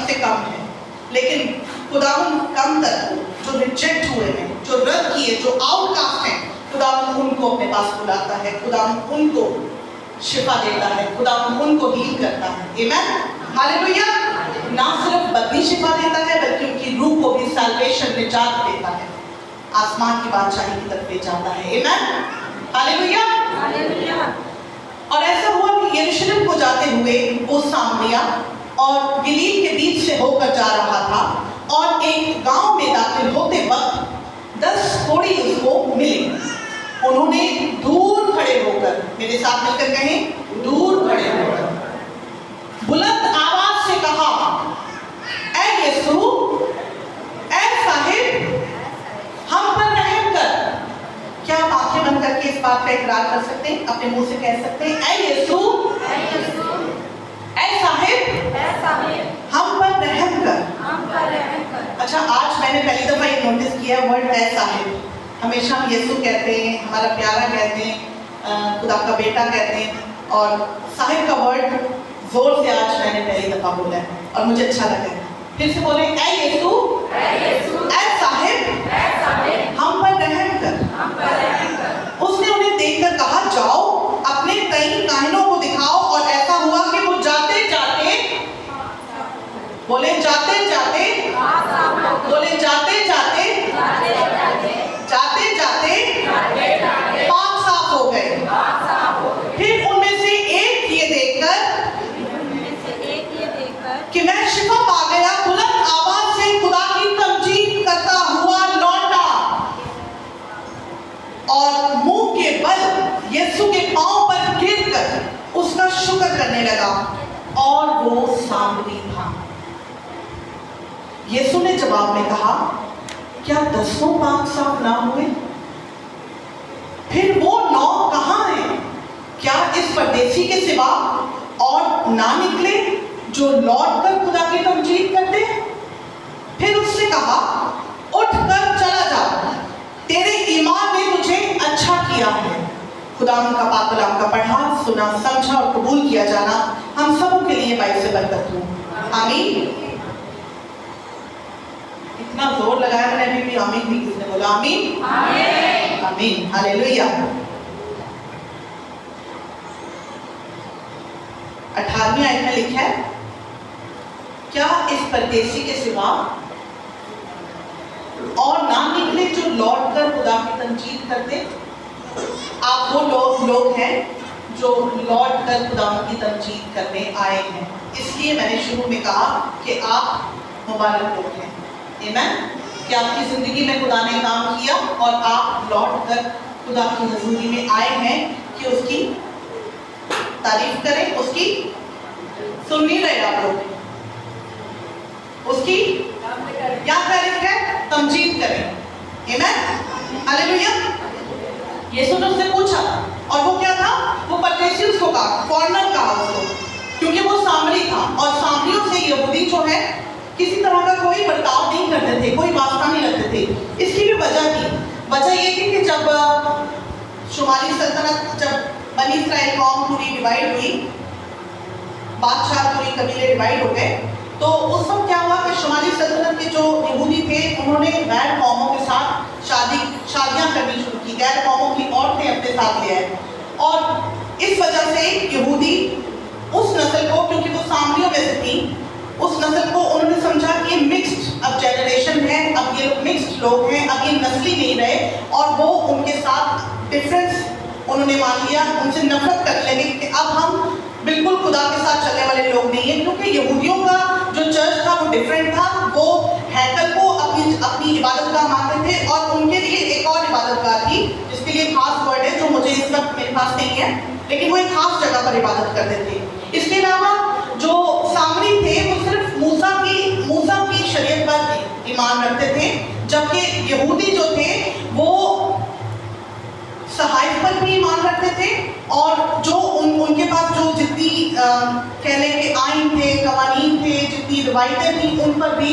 सबसे कम है, लेकिन खुदावन कम तत्व जो रिजेक्ट हुए हैं, जो रद्द किए, जो आउटकास्ट हैं, खुदावन उनको अपने पास बुलाता है, खुदावन उनको शिफा देता है, खुदावन उनको हील करता है। आमीन, हालेलुया। ना सिर्फ बदनी शिफा देता है बल्कि उनकी रूह को भी सैल्वेशन, निजात देता है, आसमान की बादशाही की तरफ ले जाता है। आमीन, हालेलुया, हालेलुया। और ऐसा हुआ कि यरूशलेम को जाते हुए वो सामरिया और गलील के बीच से होकर जा रहा था और एक गांव में दाखिल होते वक्त 10 घोड़ी उसको मिले। उन्होंने दूर खड़े होकर, मेरे साथ मिलकर कहें, दूर खड़े होकर बुलंद आवाज से कहा, ऐ यीशु, ऐ साहिब, हम पर रहम कर। क्या आप आंखें बंद करके इस बात का इकरार कर सकते हैं, अपने मुंह से कह सकते हैं, ऐ यीशु, ऐ साहिब, हम पर रहम कर। अच्छा, आज मैंने पहली दफा ये नोटिस किया वर्ड ऐ साहिब। हमेशा हम यीशु कहते हैं, हमारा प्यारा कहते हैं, खुदा का बेटा कहते हैं, और साहिब का वर्ड जोर से आज मैंने पहली दफा बोला है और मुझे अच्छा लगा है। फिर से बोले, ऐ यीशु, ऐ साहिब, हम पर रहम कर। उसने उन्हें देखकर कहा, जाओ अपने कई काहिनों को दिखाओ। और ऐसा हुआ कि वो जाते जाते, बोले जाते जाते, बोले जाते जाते, जाते जाते पाक साफ हो गए। फिर उनमें से एक ये देखकर कि मैं शिफा पा गया, बुलंद आवाज से खुदा की तमजीद करता हुआ लौटा और मुंह के बल यीशु के पांव पर गिरकर उसका शुक्र करने लगा, और वो सामरी था। यीशु ने जवाब में कहा, क्या 10 पाक साफ ना हुए? फिर वो 9 कहाँ हैं? क्या इस परदेसी के सिवा और ना निकले जो लौट कर खुदा की तमजीद करते? फिर उससे कहा, उठ कर चला जा, तेरे ईमान ने तुझे अच्छा किया है। खुदा का पाक कलाम का पढ़ा, सुना, समझा और कबूल किया जाना हम सबों के लिए बाइक से बरकत हो। आमीन। इतना जोर लगाया मैंने, अभी भी आमीन भी किसने बोला? आमीन, आमीन, आमीन, हालेलुया। 18वीं आयत में लिखा है, क्या इस परदेसी के सिवा और ना निकले जो लौट कर खुदा की तमजीद करते? आप वो लोग हैं जो लौट कर खुदा की तमजीद करने आए हैं। इसलिए मैंने शुरू में कहा कि आप मुबारक लोग हैं। आमीन। कि आपकी जिंदगी में खुदा ने काम किया और आप लौट कर खुदा की हजूरी में आए हैं कि उसकी तारीफ करें, उसकी सुन नहीं रहे आप लोग, उसकी क्या करें, तमजीद करें। आमीन, हालेलुया। यीशु ने उससे पूछा, और वो क्या था? वो परदेसी उसको कहा, फॉरेनर कहा उसको, क्योंकि वो सामरी था और सामरियों से यहूदी जो है किसी तरह का कोई बर्ताव नहीं करते थे, कोई वास्ता नहीं रखते थे। इसकी भी वजह थी। वजह ये थी कि जब शुमाली सल्तनत, जब बनी इस्राइल कौम पूरी डिवाइड हुई, बादशाह पूरी कबीले डिवाइड हो गए, तो उस वक्त क्या हुआ कि शुमाली सल्तनत के जो यहूदी थे उन्होंने गैर कौमों के साथ शादियाँ करनी शुरू की, गैर कौमों की औरतें अपने साथ ले आए। और इस वजह से यहूदी उस नस्ल को, क्योंकि वो सामरियों में से थी, उस नस्ल को उन्होंने समझा कि ये मिक्स्ड अब जनरेशन है, अब ये लोग मिक्स्ड लोग हैं, अब ये नस्ली नहीं रहे, और वो उनके साथ डिफरेंस उन्होंने मान लिया, उनसे नफरत करने लगे कि अब हम बिल्कुल खुदा के साथ चलने वाले लोग नहीं हैं। क्योंकि यहूदियों का जो चर्च था वो डिफरेंट था, वो हैकल को अपनी इबादत गाह मानते थे, और उनके लिए एक और इबादत गाह थी जिसके लिए खास वर्ड है जो मुझे इस वक्त मेरे पास नहीं है, लेकिन वो एक खास जगह पर इबादत करते थे। इसके अलावा जो सामरी थे वो सिर्फ मूसा की शरीयत पर ईमान रखते थे, जबकि यहूदी जो थे वो सहायत पर भी ईमान रखते थे, और जो उनके पास जो जितनी कह लें कि आइन थे, कवानीन थे, जितनी रिवायतें थी, उन पर भी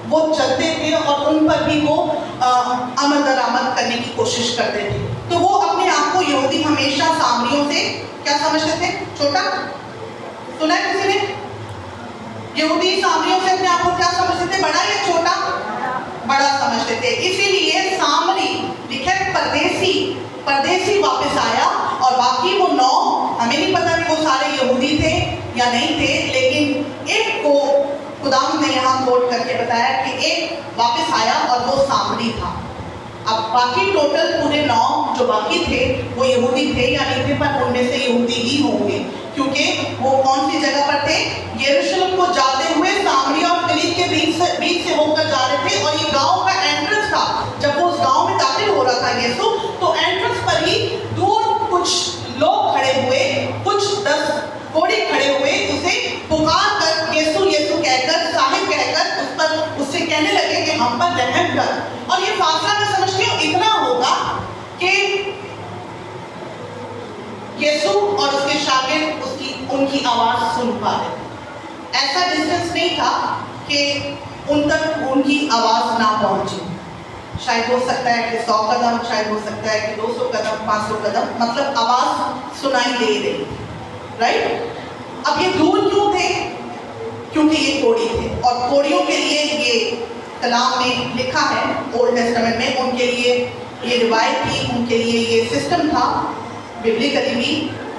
वो चलते थे और उन पर भी वो अमल दरामद करने की कोशिश करते थे। तो वो अपने आप को यहूदी हमेशा सामरियों से क्या समझते थे? छोटा। सुना है किसी ने? यहूदी सामरियों से अपने आप को क्या समझते थे, बड़ा या छोटा? बड़ा समझते थे। इसीलिए सामरी लिखा है परदेसी, परदेसी वापस आया और बाकी वो 9, हमें नहीं पता कि वो सारे यहूदी थे या नहीं थे, लेकिन एक को खुदाम ने यहाँ कोट करके बताया कि एक वापस आया और वो सामरी था। अब बाकी टोटल पूरे 9 जो बाकी थे वो यहूदी थे या नहीं थे, पर उनमें से यहूदी ही होंगे, क्योंकि वो कौन सी जगह पर थे? यरूशलेम को जाते हुए सामरिया और फिलिप के बीच से होकर जा रहे थे, और ये गांव का एंट्रेंस था। जब वो उस गांव में दाखिल हो रहा था यीशु, तो एंट्रेंस पर ही दूर कुछ लोग खड़े हुए, कुछ 10 कोढ़ी खड़े हुए, उसे पुकार कर यीशु यीशु कहकर, साहिब कहकर उस पर उससे कहने लगे कि हम पर रहम कर। और ये फासला मैं समझती हूँ इतना होगा कि यीशु और उसके शागिर्द उनकी आवाज सुन पा रहे। ऐसा डिस्टेंस नहीं था कि उन तक उनकी आवाज ना पहुंचे। शायद हो सकता है कि 100 कदम, शायद हो सकता है कि 200 कदम, 500 कदम, मतलब आवाज सुनाई दे रही, राइट? अब ये दूर क्यों थे? क्योंकि ये कोढ़ी थे, और कोढ़ियों के लिए ये कलाम में लिखा है, ओल्ड टेस्टामेंट में उनके लिए ये रिवायत थी, उनके लिए ये सिस्टम था। बिब्लिकली भी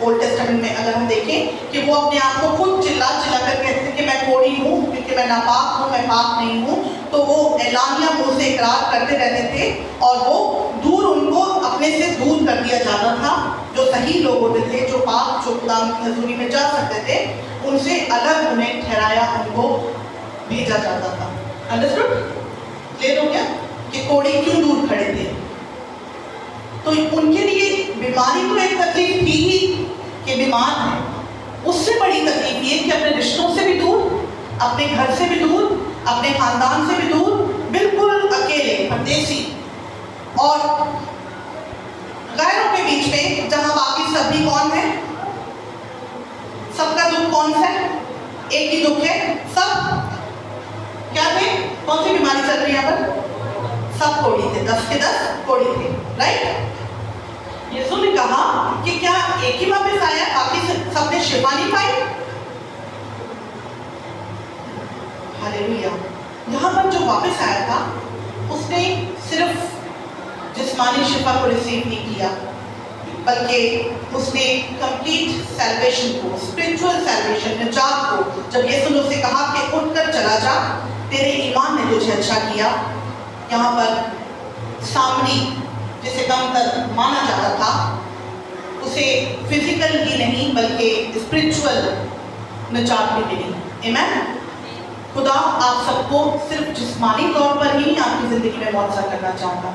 ओल्ड टेस्टामेंट में अगर हम देखें कि वो अपने आप को खुद चिल्ला कर कहते थे कि मैं कोढ़ी हूँ, क्योंकि मैं नापाक हूँ, मैं पाक नहीं हूँ, तो वो एलानिया मुँह से इकरार करते रहते थे, और वो दूर उनको अपने से दूर कर दिया जाता था। जो सही लोग होते थे, जो पाक, जो खुदा की हजूरी में जा सकते थे, उनसे अलग उन्हें ठहराया, उनको भेजा जाता था। अंडरस्टूड? क्लियर हो गया कि कोढ़ी क्यों दूर खड़े थे? तो उनके लिए बीमारी तो एक तकलीफ थी ही कि बीमार है, उससे बड़ी तकलीफ ये कि अपने रिश्तों से भी दूर, अपने घर से भी दूर, अपने खानदान से भी दूर, बिल्कुल अकेले, परदेसी, और गैरों के बीच में, जहां बाकी सभी कौन है? सबका दुख कौन सा है? एक ही दुख है। सब क्या थे? कौन सी बीमारी चल रही है यहाँ पर? सब कोढ़ी थे, 10 के 10 कोढ़ी थे, राइट? यीशु ने कहा कि क्या एक ही वापस आया, बाकी सबने शिफा नहीं पाई? हालेलुया। यहाँ पर जो वापस आया था, उसने सिर्फ जिस्मानी शिफा को रिसीव नहीं किया, बल्कि उसने कंप्लीट सैल्वेशन को, स्पिरिचुअल सैल्वेशन, निजात को, जब यीशु ने उसे कहा कि उठकर चला जा, तेरे ईमान ने तुझे अच्छा किया। यहाँ पर सामरी जिसे कमतर माना जाता था, उसे फिजिकल ही नहीं बल्कि स्पिरिचुअल निजात भी मिली। आमीन। खुदा आप सबको सिर्फ जिस्मानी तौर पर ही आपकी जिंदगी में मौत करना चाहता,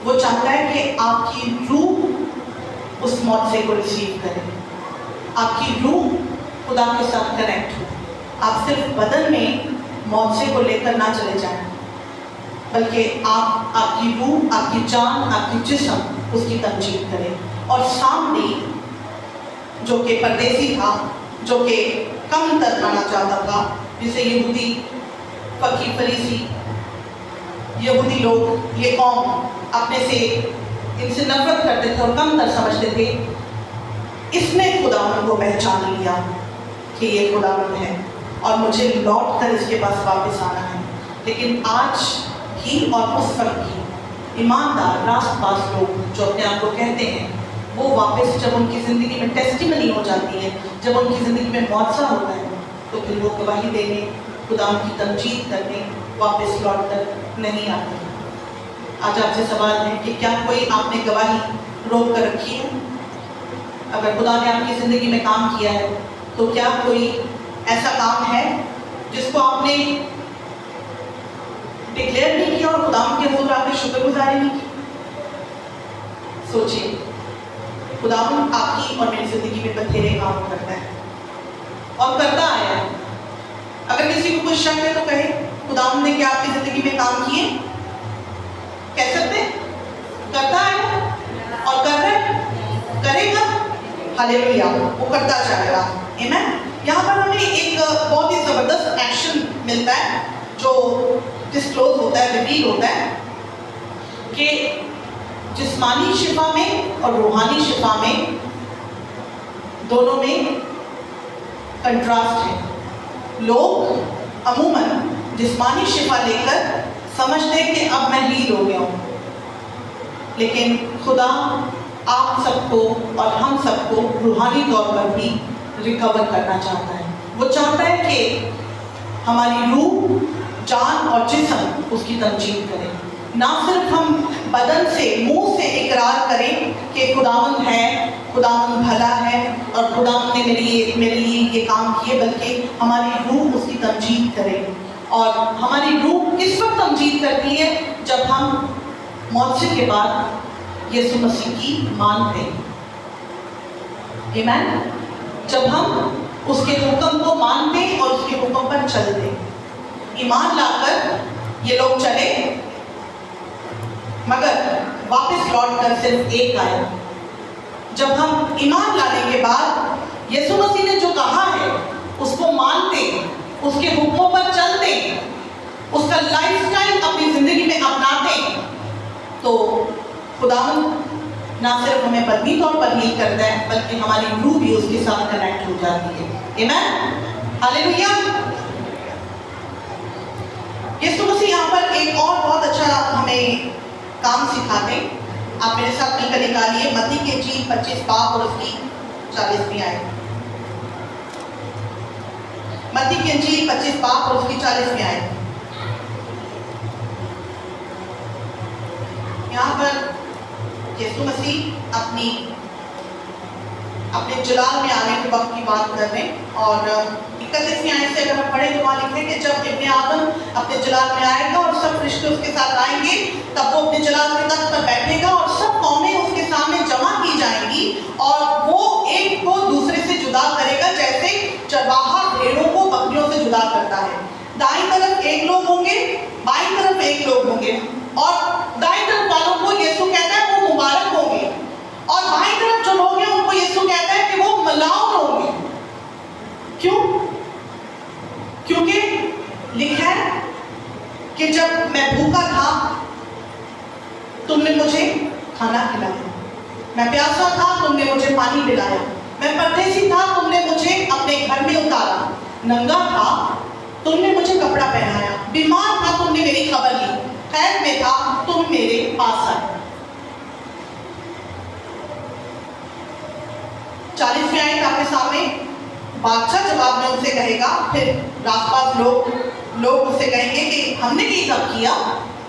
वो चाहता है कि आपकी रूह उस मौत से को रिसीव करे, आपकी रूह खुदा के साथ कनेक्ट हो। आप सिर्फ बदन में मौत से को लेकर ना चले जाएं, बल्कि आपकी रूह, आपकी जान, आपकी जिस्म उसकी तमजीद करें। और सामने जो कि परदेसी था, जो कि कमतर माना जाता था, जिसे यहूदी फकीर फरीसी, यहूदी लोग, ये कौम अपने से इनसे नफरत करते थे और कमतर समझते थे, इसने खुदावंद को पहचान लिया कि ये खुदावंद है और मुझे लौट कर इसके पास वापस आना है। लेकिन आज ही और उस वक्त भी ईमानदार रास्तबाज लोग जो अपने आप को कहते हैं, वो वापस जब उनकी ज़िंदगी में टेस्टिमनी हो जाती है, जब उनकी ज़िंदगी में मौजज़ा होता है, तो फिर वो गवाही देने, खुदा की तमजीद करने वापस लौट कर नहीं आते। आज आपसे सवाल है कि क्या कोई आपने गवाही रोक कर रखी है? अगर खुदा ने आपकी ज़िंदगी में काम किया है, तो क्या कोई ऐसा काम है जिसको आपने डिक्लेयर नहीं किया और खुदा के हजूर आपने शुक्रगुजारी नहीं की? सोचिए, खुदा आपकी और मेरी ज़िंदगी में बथेरे काम करता है और करता आया है। अगर किसी को कुछ शक है तो कहे, खुदा ने क्या आपकी ज़िंदगी में काम किए? कह सकते? करता है और कर रहे, करेगा। हालेलुया, वो करता जाएगा। आमीन। यहाँ पर हमें एक बहुत ही ज़बरदस्त एक्शन मिलता है जो डिस्क्लोज होता है, रिवील होता है कि जिस्मानी शिफा में और रूहानी शिफा में, दोनों में कंट्रास्ट है। लोग अमूमन जिस्मानी शिफा लेकर समझते हैं कि अब मैं हील हो गया हूँ, लेकिन खुदा आप सबको और हम सबको रूहानी तौर पर भी रिकवर करना चाहता है। वो चाहता है कि हमारी रूह, जान और जिस्म उसकी तमजीद करें। ना सिर्फ हम बदन से, मुंह से इकरार करें कि खुदावंद है, खुदावंद भला है और खुदावंद ने मेरे लिए ये काम किए, बल्कि हमारी रूह उसकी तमजीद करे। और हमारी रूह किस वक्त तमजीद करती है? जब हम मौत के बाद यीशु मसीह की मानते हैं। आमीन। जब हम उसके हुक्म को मानते और उसके हुक्म पर चलते। ईमान लाकर ये लोग चले, मगर वापस लौटकर सिर्फ एक आया। जब हम ईमान लाने के बाद यीशु मसीह ने जो कहा है उसको मानते, उसके हुक्मों पर चलते, उसका लाइफस्टाइल अपनी जिंदगी में अपनाते, तो खुदावंद ना सिर्फ हमें बदनी तौर पर हील करता है, बल्कि हमारी रूह भी उसके साथ कनेक्ट हो जाती है। आमीन, हालेलुया। यीशु मसीह यहाँ पर एक और बहुत अच्छा हमें काम सिखाते। आप मेरे साथ मिलकर निकालिए मत्ती की इंजील 25 बाब और उसकी 40वीं आयत। मत्ती की इंजील 25 बाब और उसकी 40वीं आयत। यहाँ पर यीशु मसीह अपने जलाल में आने के वक्त की बात कर रहे हैं। और 31वीं आयत से अगर हम पढ़े तो वहाँ लिखे कि जब इब्ने आदम अपने जलाल में आएगा और सब फरिश्ते उसके साथ आएंगे, तब वो अपने जलाल के तख्त पर बैठेगा और सब कौमें उसके सामने जमा की जाएंगी और वो एक को दूसरे से जुदा करेगा, जैसे चरवाहा भेड़ों को बकरियों से जुदा करता है। दाईं तरफ एक लोग होंगे, बाईं तरफ एक लोग होंगे, और दाईं तरफ वालों को यीशु कहता है वो मुबारक होंगे, और बाईं तरफ जो लोग हैं उनको यीशु कहता है कि वो मलाउन होंगे। क्यों? क्योंकि लिखा है कि जब मैं भूखा था तुमने मुझे खाना खिलाया, मैं प्यासा था तुमने मुझे पानी पिलाया, मैं परदेसी था तुमने मुझे अपने घर में उतारा, नंगा था तुमने मुझे कपड़ा पहनाया, बीमार था तुमने मेरी खबर ली, कैद में था तुम मेरे पास आए। 40वीं आयत आपके सामने। बादशाह जवाब में उनसे कहेगा, फिर आसपास लोग उससे कहेंगे कि हमने ये कब किया?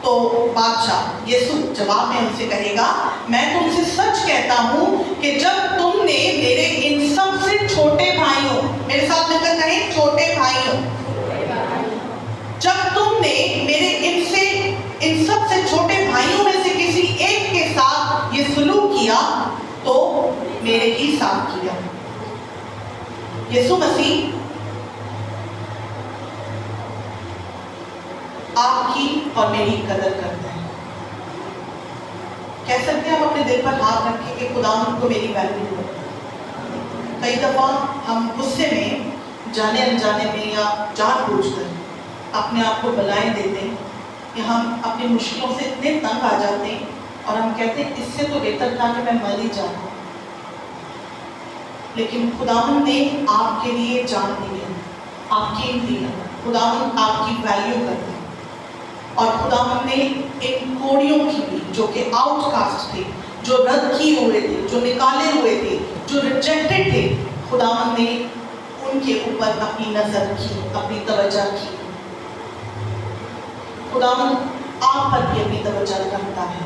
तो बादशाह यीशु जवाब में उनसे कहेगा, मैं तुमसे सच कहता हूँ कि जब तुमने मेरे इन सबसे छोटे भाइयों, मेरे साथ मिलकर कहें छोटे भाइयों, जब तुमने मेरे इन सबसे छोटे भाइयों में से किसी एक के साथ ये सुलूक किया तो मेरे ही साथ किया। यीशु मसीह आपकी और मेरी कदर करता है। कह सकते हैं आप अपने दिल पर हाथ रखें कि खुदावंद को मेरी वैल्यू हो। कई दफा हम गुस्से में, जाने अनजाने में या जानबूझकर अपने आप को बलाएं देते हैं कि हम अपनी मुश्किलों से इतने तंग आ जाते हैं और हम कहते हैं इससे तो बेहतर था कि मैं मर ही जाऊं। लेकिन खुदावंद ने आपके लिए जान दी है, आपकी दिया। खुदावंद आपकी वैल्यू करता है। और खुदावंद ने इन कोड़ियों की भी, जो कि आउटकास्ट थे, जो रद्द किए हुए थे, जो निकाले हुए थे, जो रिजेक्टेड थे, खुदावंद ने उनके ऊपर अपनी नजर की, अपनी तवज्जो की। खुदावंद आप पर भी अपनी तवज्जो रखता है।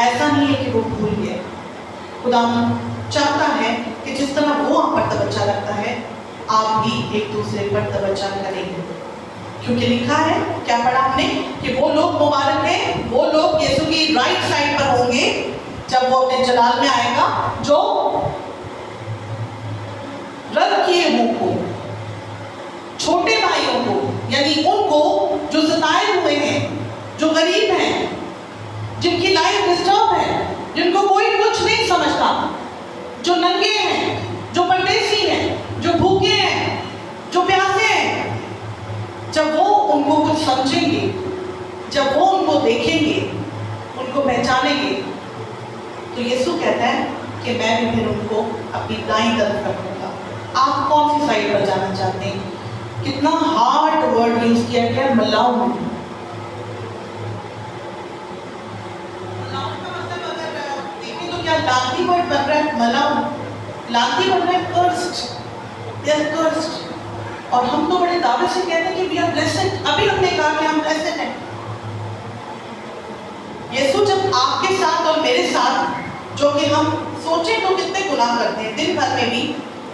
ऐसा नहीं है कि वो भूल गए। खुदावंद चाहता है कि जिस तरह वो आप पर तवज्जो रखता है, आप भी एक दूसरे पर तवज्जो करेंगे। क्योंकि लिखा है, क्या पढ़ा हमने, कि वो लोग मुबारक हैं, वो लोग यीशु की राइट साइड पर होंगे जब वो अपने जलाल में आएगा, जो रद्द किए मुंह को, छोटे भाइयों को, यानी उनको जो सताए हुए हैं, जो गरीब हैं, जिनकी लाइफ डिस्टर्ब है, जिनको कोई कुछ नहीं समझता, जो नंगे हैं, जो परदेसी हैं, जो भूखे हैं, जो प्यासे हैं, जब वो उनको कुछ समझेंगे, जब वो उनको देखेंगे, उनको पहचानेंगे, तो यीशु कहता है कि मैं भी फिर उनको अपनी दाईं तरफ रखूंगा। आप कौन सी साइड पर जाना चाहते हैं? कितना हार्ड वर्ड यूज किया गया मलाउन। क्या लांती वर्ड बन रहा है मलाउन, लांती बन रहा है कर्स्ड, दे आर कर्स्ड। और हम तो बड़े दावे से कहते हैं कि वी आर ब्लेस्ड। अभी हमने कहा कि हम ब्लेस्ड हैं। यीशु जब आपके साथ और मेरे साथ, जो कि हम सोचें तो कितने गुनाह करते हैं दिन भर में भी,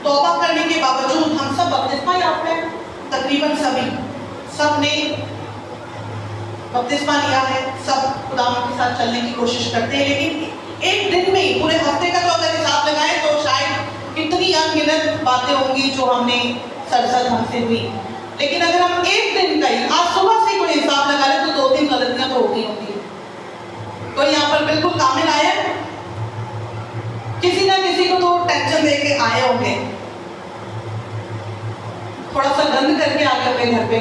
तौबा करने के बावजूद हम सब बपतिस्मा याफ्ता हैं, तकरीबन सभी, सब ने बपतिस्मा लिया है, सब खुदा के साथ चलने की कोशिश करते हैं। लेकिन एक दिन में ही, पूरे हफ्ते का तो अगर हिसाब लगाएं तो शायद कितनी अनगिनत बातें होंगी जो हमने सरसद हमसे हुई। लेकिन अगर हम एक दिन का ही, आज सुबह से कोई हिसाब लगा लें तो 2-3 गलतियां तो होगी होंगी। तो यहाँ पर बिल्कुल कामिल आया, किसी ना किसी को तो टेंशन दे के आए होंगे, थोड़ा सा गंद करके आ गए अपने घर पे,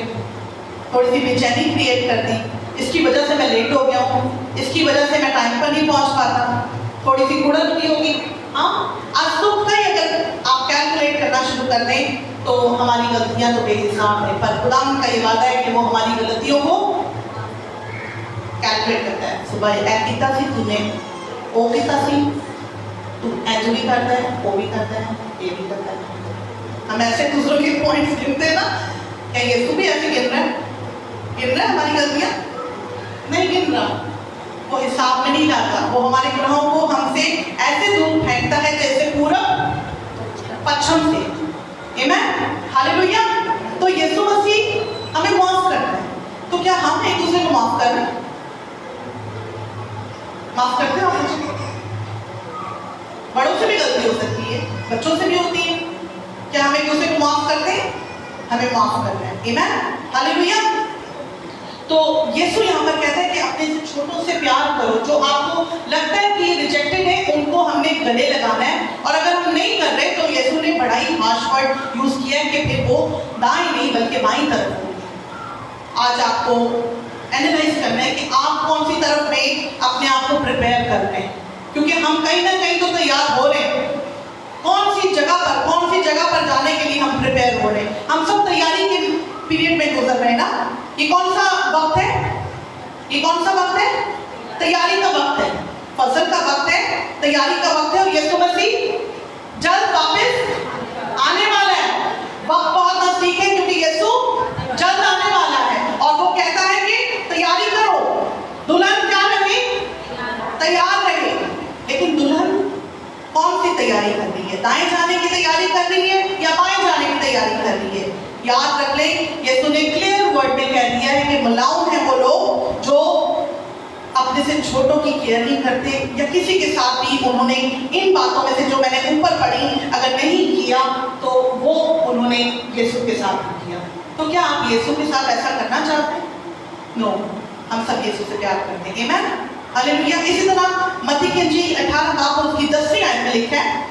थोड़ी सी बेचैनी क्रिएट कर दी, इसकी वजह से मैं लेट हो गया हूँ, इसकी वजह से मैं टाइम पर नहीं पहुंच पाता, थोड़ी सी कुड़न की होगी। हाँ, आज तो कई अगर आप कैलकुलेट करना शुरू कर दें तो हमारी गलतियां तो बेहिसाब है, पर खुदा का ये वादा है कि वो हमारी गलतियों को कैलकुलेट करता है। सुबह ए कितना सी तूने, ओ कितना सी तू, ऐज भी करता है, ओ भी करता है, ए भी करता है। हम ऐसे दूसरों के पॉइंट्स गिनते हैं ना, क्या यीशु भी ऐसे गिन रहा है? गिन रहा है हमारी गलतियां? नहीं गिन रहा, वो हिसाब में नहीं लाता। वो हमारे गुनाहों को हमसे ऐसे दूर फेंकता है जैसे पूरब पश्चिम से। आमीन, हालेलुया। तो यीशु मसीह हमें माफ करता है। तो क्या हम एक दूसरे को माफ कर रहे हैं? माफ करते हो आप? बड़ों से भी गलती हो सकती है, बच्चों से भी होती है। क्या हम एक दूसरे को माफ करते हैं? हमें माफ करना है। आमीन, हालेलुया। तो यीशु यहाँ पर कहता है कि अपने से छोटों से प्यार करो। जो आपको लगता है कि रिजेक्टेड है, उनको हमने गले लगाना है। और अगर हम नहीं कर रहे तो यीशु ने बड़ा ही हार्श वर्ड यूज किया है कि फिर वो दाएं नहीं बल्कि बाईं तरफ होगी। आज आपको एनालाइज करना है कि आप कौन सी तरफ में अपने आप को प्रिपेयर कर रहे हैं, क्योंकि हम कहीं ना कहीं तो तैयार हो रहे हैं। कौन सी जगह पर जाने के लिए हम प्रिपेयर हो रहे हैं? हम सब तैयारी के पीरियड में गुजर रहे हैं ना। ये कौन सा वक्त है? ये कौन सा वक्त है? तैयारी का वक्त है, फसल का वक्त है, तैयारी का वक्त है। और यीशु मसीह जल्द वापस आने वाला है। वक्त बहुत नजदीक है क्योंकि यीशु जल्द आने वाला है। और वो कहता है कि तैयारी करो, दुल्हन क्या रहे? तैयार रहे। लेकिन दुल्हन कौन सी तैयारी कर रही है? दाएं जाने की तैयारी कर रही है या बाएं जाने की तैयारी कर रही है? याद रख लें, यीशु ने क्लियर वर्ड में कह दिया है कि मलाउन है वो लोग जो अपने से छोटों की केयर नहीं करते, या किसी के साथ भी उन्होंने इन बातों में से जो मैंने ऊपर पढ़ी अगर नहीं किया तो वो उन्होंने यीशु के साथ किया। तो क्या आप यीशु के साथ ऐसा करना चाहते हैं? नो, हम सब यीशु से प्यार करते हैं। आमीन, हालेलुया। इसी तरह मत्ती की इंजील 18 बाब और उसकी 10वीं आयत में लिखा है,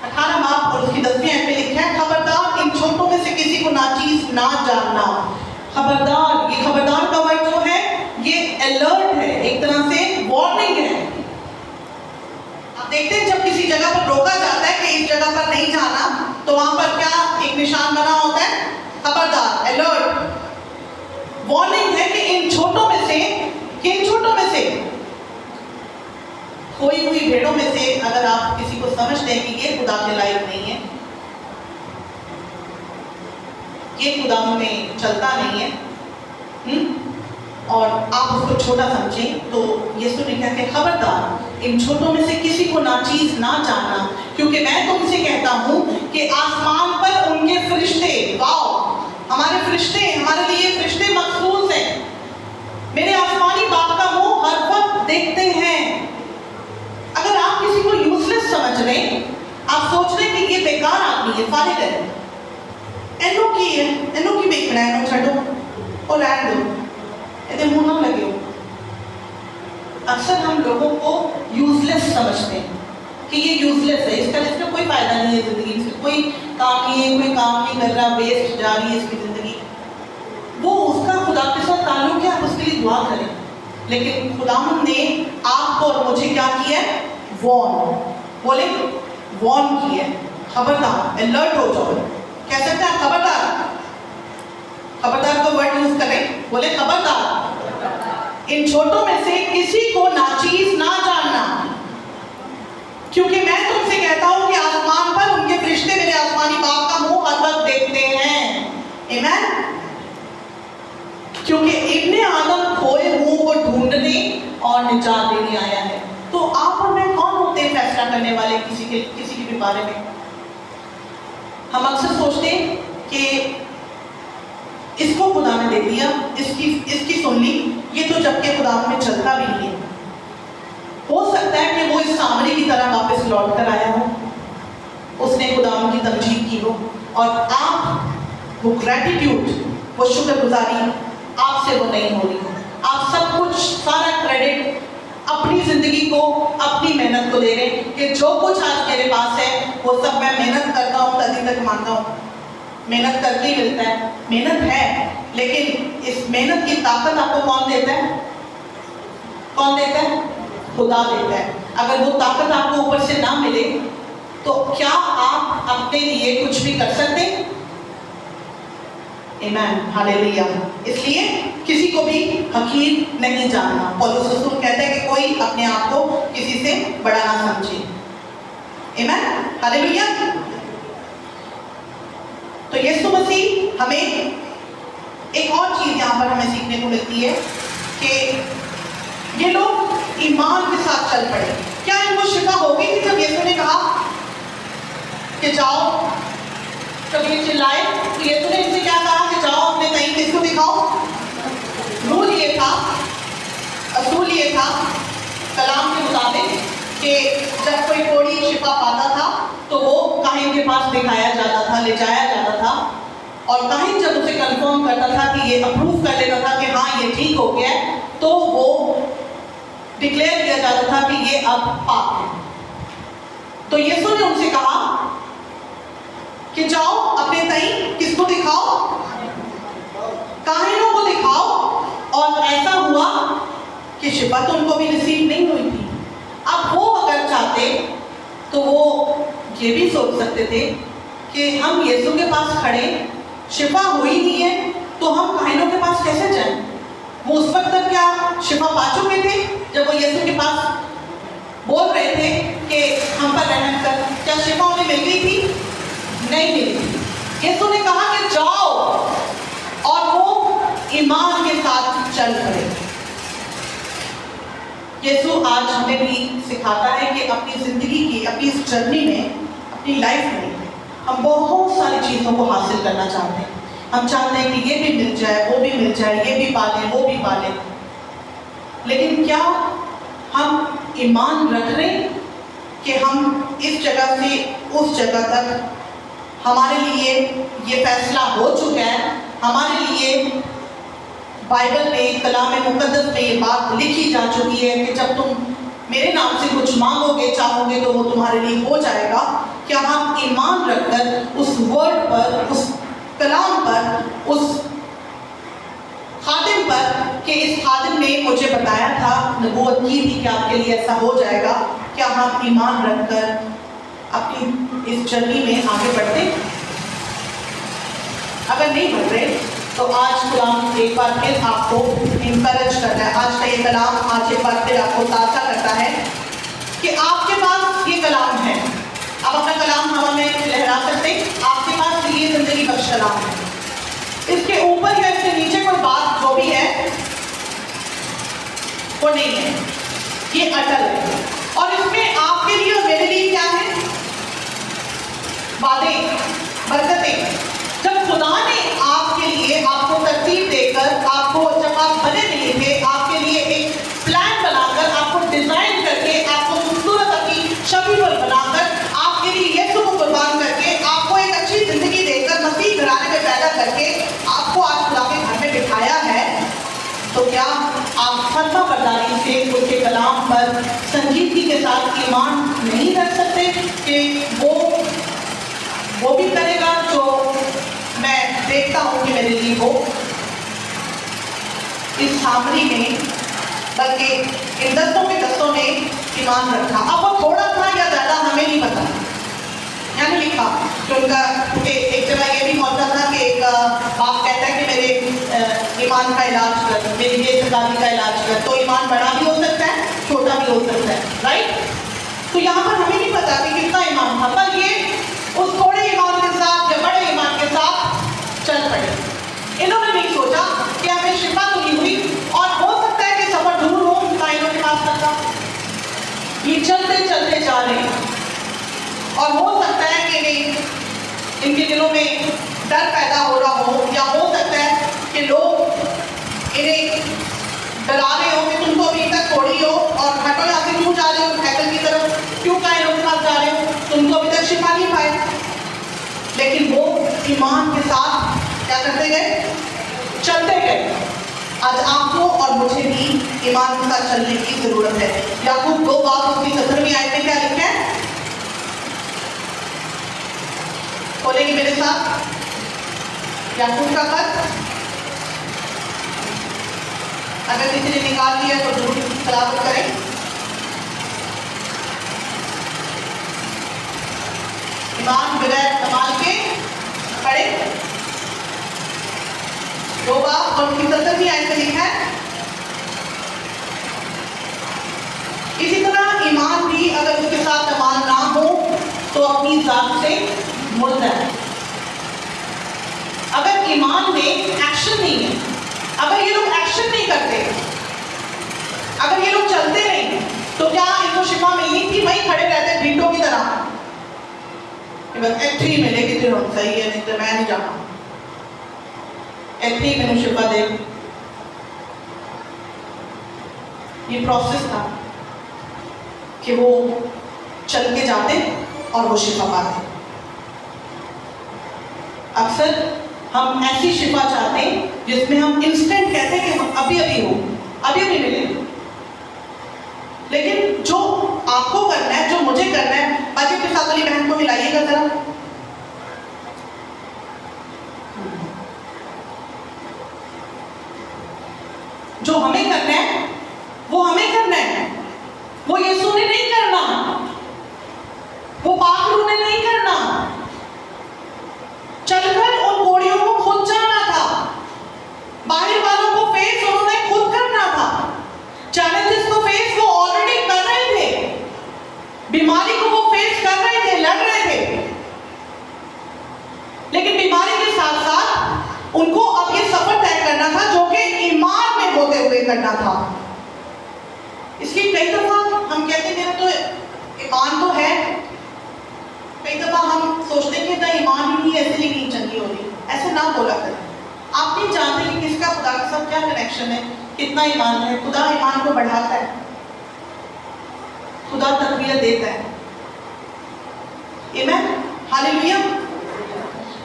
18 बाब और उसकी 10वीं आयत में लिखा है, खबरदार इन छोटों में से किसी को नाचीज ना जानना। खबरदार, ये खबरदार का वर्ड जो है ये अलर्ट है, एक तरह से वार्निंग है। आप देखते हैं जब किसी जगह पर रोका जाता है कि इस जगह पर नहीं जाना, तो वहां पर क्या एक निशान बना होता है? खबरदार, अलर्ट, वार्निंग है कि इन छोटों में से खोई हुई भेड़ों में से अगर आप किसी को समझते हैं कि ये खुदा के लायक नहीं है, ये खुदा में चलता नहीं है, और आप उसको छोटा समझें, तो यीशु ने कहा कि खबरदार इन छोटों में से किसी को नाचीज ना जानना, क्योंकि मैं तुमसे कहता हूं कि आसमान पर उनके फरिश्ते, वाओ, हमारे फरिश्ते, हमारे लिए फरिश्ते मखसूस हैं। मेरे आसमानी बाप का मुंह हर वक्त देखते हैं। अगर आप किसी को यूजलेस समझ रहे, आप सोच रहे कि ये बेकार आदमी है, फारिग है, एनो की बेकना एनो छो और रहने दो, यदि मुंह ना लगे हो। अक्सर हम लोगों को यूजलेस समझते हैं कि ये यूजलेस है, इसका कोई फायदा नहीं है जिंदगी, इसका कोई काम नहीं है, कोई काम नहीं कर रहा, वेस्ट जा रही है इसकी जिंदगी। वो उसका खुदा के साथ ताल्लुक है, आप उसके लिए दुआ करें। लेकिन खुदा ने आपको और मुझे क्या किया? वॉर्न, बोले वॉर्न किए, खबरदार, अलर्ट हो जाओ। कह सकते हैं आप खबरदार, खबरदार का वर्ड यूज करें, बोले खबरदार, इन छोटों में से किसी को नाचीज ना जानना, क्योंकि मैं तुमसे कहता हूं कि आसमान पर उनके फरिश्ते मेरे आसमानी बाप का मुंह हर वक्त देखते हैं। आमीन। क्योंकि इब्ने आदम खोए मुंह को ढूंढने और निजात देने आया है। तो आप और मैं कौन होते हैं फैसला करने वाले किसी के भी बारे में? हम अक्सर सोचते हैं कि इसको खुदा ने दे दिया, इसकी सुन ली, ये तो जबकि खुदा में चलता भी नहीं है। हो सकता है कि वो इस सामरी की तरह वापस लौट कर आया हो, उसने खुदा की तमजीद की हो, और आप वो ग्रैटिट्यूड, वो शुक्रगुजारी आपसे वो नहीं हो रही हो। आप सब कुछ, सारा क्रेडिट अपनी जिंदगी को, अपनी मेहनत को दे रहे हैं कि जो कुछ आज मेरे पास है वो सब मैं मेहनत करता हूँ, तभी तक मानता हूँ, मेहनत करके ही मिलता है। मेहनत है, लेकिन इस मेहनत की ताकत आपको कौन देता है? कौन देता है? खुदा देता है। अगर वो ताकत आपको ऊपर से ना मिले तो क्या आप अपने लिए कुछ भी कर सकते हैं? आमीन, हालेलुया। इसलिए किसी को भी हकीर नहीं जानना। पौलुस रसूल कहते हैं कि कोई अपने आप को किसी से बड़ा ना समझे। आमीन, हालेलुया। तो यीशु मसीह हमें एक और चीज यहाँ पर हमें सीखने को मिलती है कि ये लोग ईमान के साथ चल पड़े। क्या इनको शिफा हो गई थी जब यीशु ने कहा कि जाओ? जब ये चिल्लाए तो यीशु ने इनसे क्या कहा कि जाओ अपने कहीं किसको दिखाओ? रूल ये था, असूल ये था कलाम के मुताबिक कि जब कोई कोड़ी शिफा पाता था तो वो काहिन के पास दिखाया जाता था, ले जाया जाता था, और काहिन जब उसे कंफर्म करता था कि ये अप्रूव कर लेता था कि हाँ ये ठीक हो गया, तो वो डिक्लेयर किया जाता था कि ये अब पाक है। तो यीशु ने उनसे कहा कि जाओ अपने तई किसको दिखाओ? काहिनों को दिखाओ। और ऐसा हुआ कि शिफा तो उनको भी नसीब नहीं हुई थी। अब वो अगर चाहते तो वो ये भी सोच सकते थे कि हम यीशु के पास खड़े, शिफा हुई नहीं है तो हम काहिनों के पास कैसे जाएं? वो उस वक्त तक क्या शिफा पा चुके थे जब वो यीशु के पास बोल रहे थे कि हम पर रहम कर? क्या शिफा उन्हें मिल गई थी? नहीं मिली। यीशु ने कहा कि जाओ, और वो ईमान के साथ चल पड़े। यीशु आज हमें भी सिखाता है कि अपनी जिंदगी की, अपनी इस जर्नी में, अपनी लाइफ में हम बहुत सारी चीज़ों को हासिल करना चाहते हैं। हम चाहते हैं कि ये भी मिल जाए, वो भी मिल जाए, ये भी पाले, वो भी पाले, लेकिन क्या हम ईमान रख रहे हैं कि हम इस जगह से उस जगह तक, हमारे लिए ये फैसला हो चुका है, हमारे लिए बाइबल में, कलाम मुकद्दस में ये बात लिखी जा चुकी है कि जब तुम मेरे नाम से कुछ मांगोगे, चाहोगे तो वो तुम्हारे लिए हो जाएगा? क्या हम ईमान रखकर उस वर्ड पर, उस कलाम पर, उस खादिम पर, कि इस खादिम ने मुझे बताया था, नबूवत की थी कि आपके लिए ऐसा हो जाएगा, क्या हम ईमान रखकर अपनी इस जर्नी में आगे बढ़ते? अगर नहीं बढ़ रहे तो आज कलाम एक बार फिर आपको इंकरेज करता है। आज का ये कलाम आज एक बार फिर आपको ताज़ा करता है कि आपके पास ये कलाम है। आप अपना कलाम हवा में लहरा सकते हैं। आपके पास ये जिंदगी बख्श कलाम है। इसके ऊपर या इसके नीचे कोई बात जो भी है वो नहीं है, ये अटल है। और इसमें आपके लिए और मेरे लिए क्या है? वादे, बरकतें। जब खुदा ने आपके लिए, आपको तरतीब देकर, आपको जब आप बने नहीं थे, आपके लिए एक प्लान बनाकर, आपको डिजाइन करके, आपको खूबसूरत अपनी छवि पर बनाकर, आपके लिए यीशु को कुर्बान करके, आपको एक अच्छी जिंदगी देकर, मसीह घराने में पैदा करके आपको आज खुदा के घर में बिठाया है, तो क्या आप फर्मा बरदारी से उसके कलाम पर संजीदगी के साथ ईमान नहीं रख सकते कि वो भी करेगा जो मैं देखता हूँ कि मेरे लिए हो? इस सामरी में, बल्कि इन दस्तों के दस्तों ने ईमान रखा। अब वो थोड़ा था या ज़्यादा हमें नहीं पता, यानी लिखा कि उनका, क्योंकि एक जगह ये भी मौका था कि एक बाप कहता है कि मेरे ईमान का इलाज कर, मेरी ये सरकारी का इलाज कर, तो ईमान बड़ा भी हो सकता है, छोटा भी हो सकता है, राइट। तो यहाँ पर हमें नहीं पता कि कितना ईमान था, पर ये उस थोड़े ईमान के साथ या बड़े ईमान के साथ चल पड़े। इन्होंने नहीं सोचा कि हमें शिफा मिली हुई और हो सकता है कि सफर दूर हो लाइनों के पास तक का, ये चलते चलते जा रहे हैं और हो सकता है कि नहीं इनके दिलों में डर पैदा हो रहा हो, या हो सकता है कि लोग इन्हें डरा रहे हो कि तुम तो अभी तक थोड़ी हो और हटो यहाँ से, क्यों जा रहे हो हैकल की तरफ, क्यों कायरों के पास जा रहे हो, तुम तो अभी तक शिफा नहीं पाए। लेकिन वो ईमान के साथ क्या करते गए, चलते गए। आज आपको और मुझे भी ईमान के साथ चलने की जरूरत है। याकूब 2 बात उसकी 17वीं आयत में क्या लिखा है, खोलेंगे मेरे साथ याकूब का खत। अगर किसी ने निकाल लिया तो जरूर तलावत करें। ईमान बगैर कमाल के पढ़े 2 बात और 17वीं आयत में लिखा है। इसी तरह ईमान भी अगर उसके साथ कमाल ना हो तो अपनी जात से मुर्दा है। अगर ईमान में एक्शन नहीं है, अगर ये लोग एक्शन नहीं करते, अगर ये लोग चलते नहीं, तो क्या इनको शिफा मिलनी थी? वहीं खड़े रहते भिंडों की तरह, बस एथी मिलेगी तो सही है, नहीं तो मैं नहीं जाना, एथी मैंने शिफा दे। ये प्रोसेस था कि वो चल के जाते और वो शिफा पाते। अक्सर हम ऐसी शिफा चाहते हैं जिसमें हम इंस्टेंट कहते हैं कि हम अभी अभी हो, अभी अभी मिले। लेकिन जो आपको करना है, जो मुझे करना है, बाकी के साथ वाली बहन को मिलाइएगा जरा। जो हमें करना है वो हमें करना है, वो यीशु ने नहीं करना, वो पाखरू ने नहीं करना। चलकर उन घोड़ियों को खुद जाना था, बाहर वालों को फेस उन्होंने खुद करना था, चैलेंजेस को फेस वो ऑलरेडी कर रहे थे, बीमारी को वो फेस कर रहे थे, लड़ रहे थे। लेकिन बीमारी के साथ साथ उनको अब ये सफर तय करना था जो कि ईमान में होते हुए करना था। इसलिए कई दफा हम कहते हैं तो ईमान तो है, कई दफा हम सोचते हैं कि ना ईमान ही नहीं, ऐसे नहीं चंगी हो रही, ऐसे ना बोला करें। आप नहीं जानते कि किसका खुदा के साथ क्या कनेक्शन है, कितना ईमान है। खुदा ईमान को बढ़ाता है, खुदा तकबीर देता है। आमीन, हालेलुया।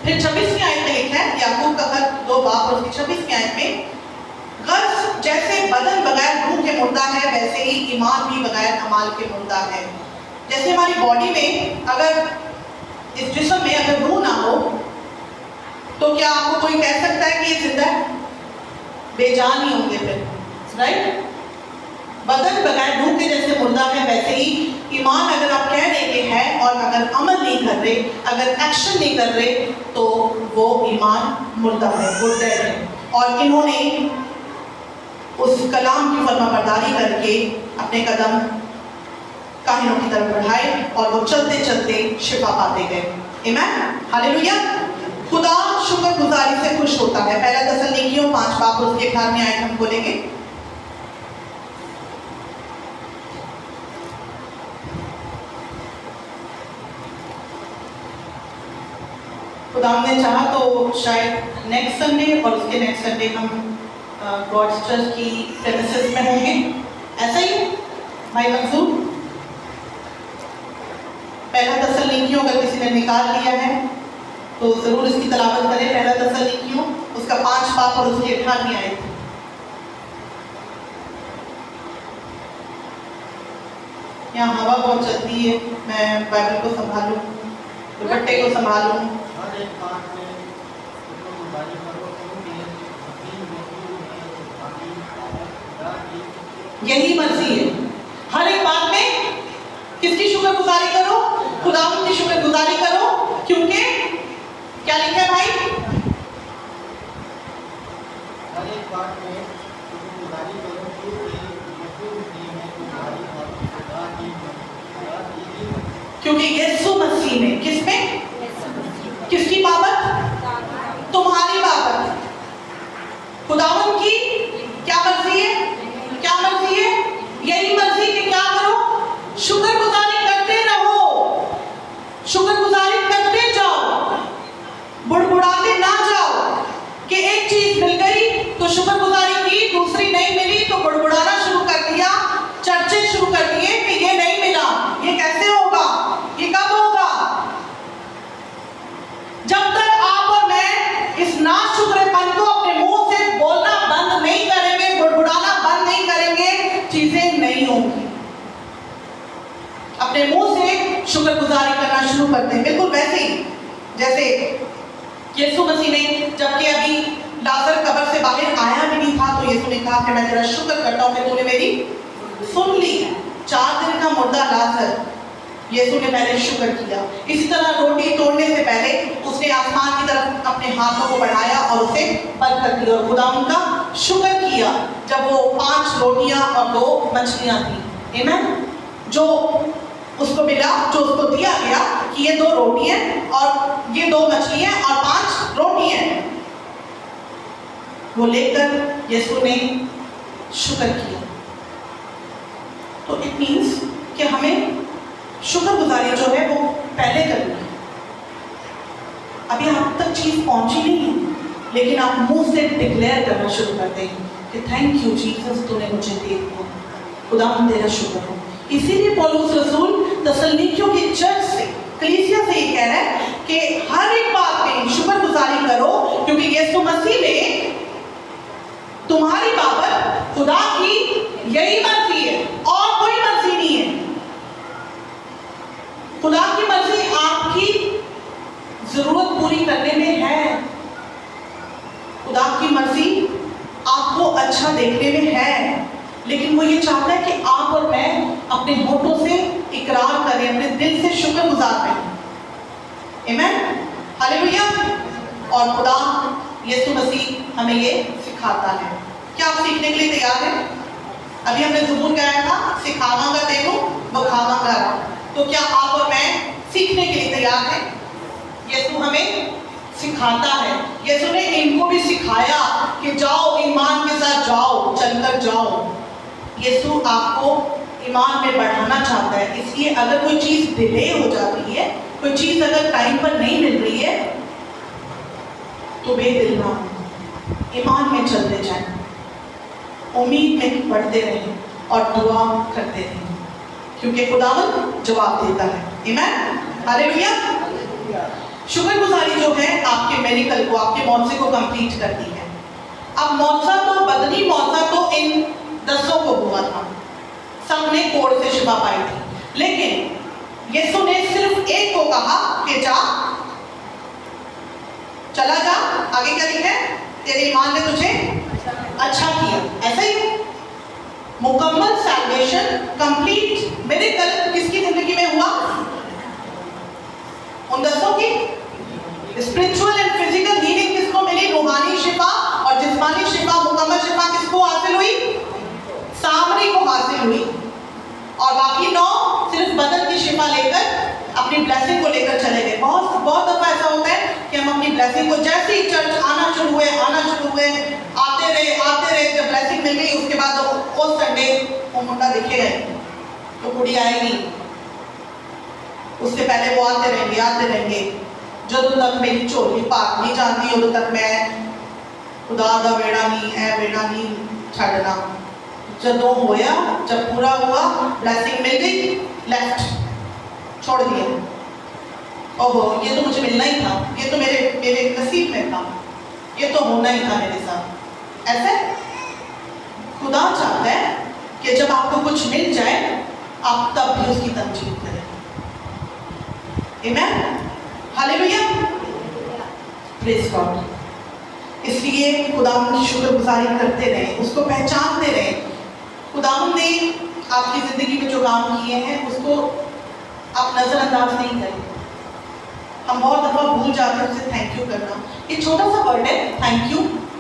फिर 26वीं आयत में लिखा है, याकूब का खत 2 बाब और उसकी 26वीं आयत में, गर्ज जैसे बदन बगैर रूह के मुर्दा है, वैसे ही ईमान भी बगैर अमाल के मुर्दा है। जैसे हमारी बॉडी में अगर इस जिस्म में अगर रूह ना हो तो क्या आपको कोई कह सकता है कि ये जिंदा है? बेजान ही होंगे फिर, राइट। बदन बगैर रूह के जैसे मुर्दा है, वैसे ही ईमान अगर आप कह रहे हैं और अगर अमल नहीं कर रहे, अगर एक्शन नहीं कर रहे, तो वो ईमान मुर्दा है, वो डेड है। और इन्होंने उस कलाम की फरमाबरदारी करके अपने कदम काहिनों की तरफ बढ़ाए और वो चलते चलते शिफा पाते गए। आमीन, हालेलुया। खुदा शुक्रगुजारी से खुश होता है। पहला तसल्लीकियों 5 बाब उसके 18वें आयत हम बोलेंगे। खुदा ने चाहा तो शायद नेक्स्ट संडे और उसके नेक्स्ट संडे हम गॉड्स चर्च की प्रेमिसेस में होंगे, ऐसा ही भाई मंसूर। पहला तसल्लीकियों अगर किसी ने निकाल लिया है तो जरूर इसकी तलावत करें। पहला तसल्लीकियों उसका 5 बाब और उसकी 18वीं आयत। यहाँ हवा बहुत चलती है, मैं बाइबल को संभालूं, दुपट्टे को संभालूं। यही मर्जी है, हर एक बात में किसकी शुक्रगुजारी करो? खुदावंद की शुक्रगुजारी करो, क्योंकि क्या लिखा है भाई? हर एक बात में शुक्रगुजारी करो, क्योंकि यीशु मसीह में किसमें? किसकी बाबत? तुम्हारी बाबत। खुदावंद की क्या मर्जी है? क्या मर्जी है? यही मर्जी कि क्या करो? शुक्रगुजारी करते रहो, शुक्रगुजारी करते जाओ, बुड़बुड़ाते ना जाओ कि एक चीज मिल गई तो शुक्रगुजारी की, दूसरी नहीं मिली तो बुड़बुड़ाना शुरू कर दिया, चर्चे शुरू कर दिए कि ये नहीं मिला, ये कैसे होगा, ये कब होगा। जब तक आप और मैं इस नाशुक्रपन को अपने मुंह से बोलना बंद नहीं करेंगे, बुड़बुड़ाना बंद नहीं करेंगे, चीजें नहीं होंगी। अपने मुंह से शुक्रगुजारी करना शुरू करते हैं, बिल्कुल वैसे ही जैसे यीशु मसीह ने, जबकि अभी लाजर कब्र से बाहर आया भी नहीं था, तो यीशु ने कहा कि मैं तेरा शुक्र करता हूं कि तूने मेरी सुन ली। 4 दिन का मुर्दा लाजर, यीशु ने पहले शुक्र किया। इसी तरह रोटी तोड़ने से पहले उसने आसमान की तरफ अपने हाथों को बढ़ाया और उसे बरकत दी और खुदा उनका शुक्र किया जब वो 5 रोटियां और 2 मछलियां थी। आमीन। जो उसको मिला, जो उसको दिया गया कि ये 2 रोटी है और ये 2 मछली है और 5 रोटी है, वो लेकर यीशु ने शुक्र किया। तो इट मीन्स कि हमें शुक्रगुजारी जो है वो पहले करनी है। अभी आप तक चीज पहुंची नहीं है, लेकिन आप मुंह से डिक्लेयर करना शुरू करते हैं कि थैंक यू जीसस, तूने मुझे दे दिया, खुदा तेरा शुक्र हो। इसीलिए पौलुस रसूल थिस्सलुनीकियों की चर्च से, कलीसिया से ये कह रहा है कि हर एक बात में शुक्रगुजारी करो, क्योंकि यीशु मसीह में तुम्हारी बाबत खुदा की यही मर्जी है और कोई मर्जी नहीं है। खुदा की मर्जी आपकी जरूरत पूरी करने में है, खुदा की मर्जी आपको अच्छा देखने में है, लेकिन वो ये चाहता है कि आप और मैं अपने होठों से इकरार करें, अपने दिल से शुक्रगुजार रहें। आमीन, हालेलुया। और खुदा यीशु मसीह हमें ये सिखाता है। क्या आप सीखने के लिए तैयार हैं? अभी हमने ज़बूर गाया था, सिखावांगा तेनू बखावांगा। तो क्या आप और मैं सीखने के लिए तैयार हैं? यीशु हमें सिखाता है। यीशु ने इनको भी सिखाया कि जाओ, ईमान के साथ जाओ, चलकर जाओ। यीशु आपको ईमान में बढ़ाना चाहता है, इसलिए अगर कोई चीज़ डिले हो जाती है, कोई चीज़ अगर टाइम पर नहीं मिल रही है, तो बेदिल ना हो, ईमान में चलते जाएं, उम्मीद में बढ़ते रहें और दुआ करते रहें, क्योंकि खुदावंद जवाब देता है। आमीन, हालेलुया। शुक्रगुजारी जो है आपके मेडिकल को, आपके मौजे को कंप्लीट करती है। अब मौजा तो, बदनी मौजा तो इन 10 को हुआ था, सबने कोड़ से शिफा पाई थी, लेकिन यीशु ने सिर्फ एक को कहा कि जा, चला जा। आगे क्या लिखा है? तेरे ईमान ने तुझे अच्छा किया। ऐसा ही मुकम्मल सैल्वेशन, कंप्लीट मिरेकल किसकी जिंदगी में हुआ? उन 10 की। स्पिरिचुअल एंड फिजिकल हीलिंग किसको मिली? रूहानी शिफा और जिस्मानी शिफा, मुकम्मल शिफा किसको हासिल हुई? सामरी को हासिल हुई। और बाकी 9 सिर्फ बदन की शिफा लेकर अपनी ब्लेसिंग को लेकर चले गए। बहुत दफा ऐसा होता है कि हम अपनी ब्लेसिंग को, जैसे ही चर्च आना शुरू हुए, आते रहे, जब ब्लेसिंग मिल गई उसके बाद उस संडे वो मुंडा दिखेगा तो कुड़ी आएगी, उससे पहले वो आते रहेंगे। जब तक मेरी झोली पाक नहीं जाती उदों तक मैं खुदा दा वेड़ा नहीं छड़ना। जदों होया, जब पूरा हुआ, ब्लेसिंग मिल गई, लेफ्ट छोड़ दिया। ओहो, ये तो मुझे मिलना ही था, ये तो मेरे नसीब में था, ये तो होना ही था मेरे साथ। ऐसे खुदा चाहता है कि जब आपको कुछ मिल जाए आप तब भी उसकी तमजीद करें। आमीन, हालेलुया, प्रेज़ गॉड। इसलिए खुदावंद की शुक्रगुजारी करते रहें, उसको पहचानते रहें। खुदावंद ने आपकी ज़िंदगी में जो काम किए हैं उसको आप नजरअंदाज नहीं करें। हम बहुत दफा भूल जाते हैं उसे थैंक यू करना। ये छोटा सा वर्ड है थैंक यू,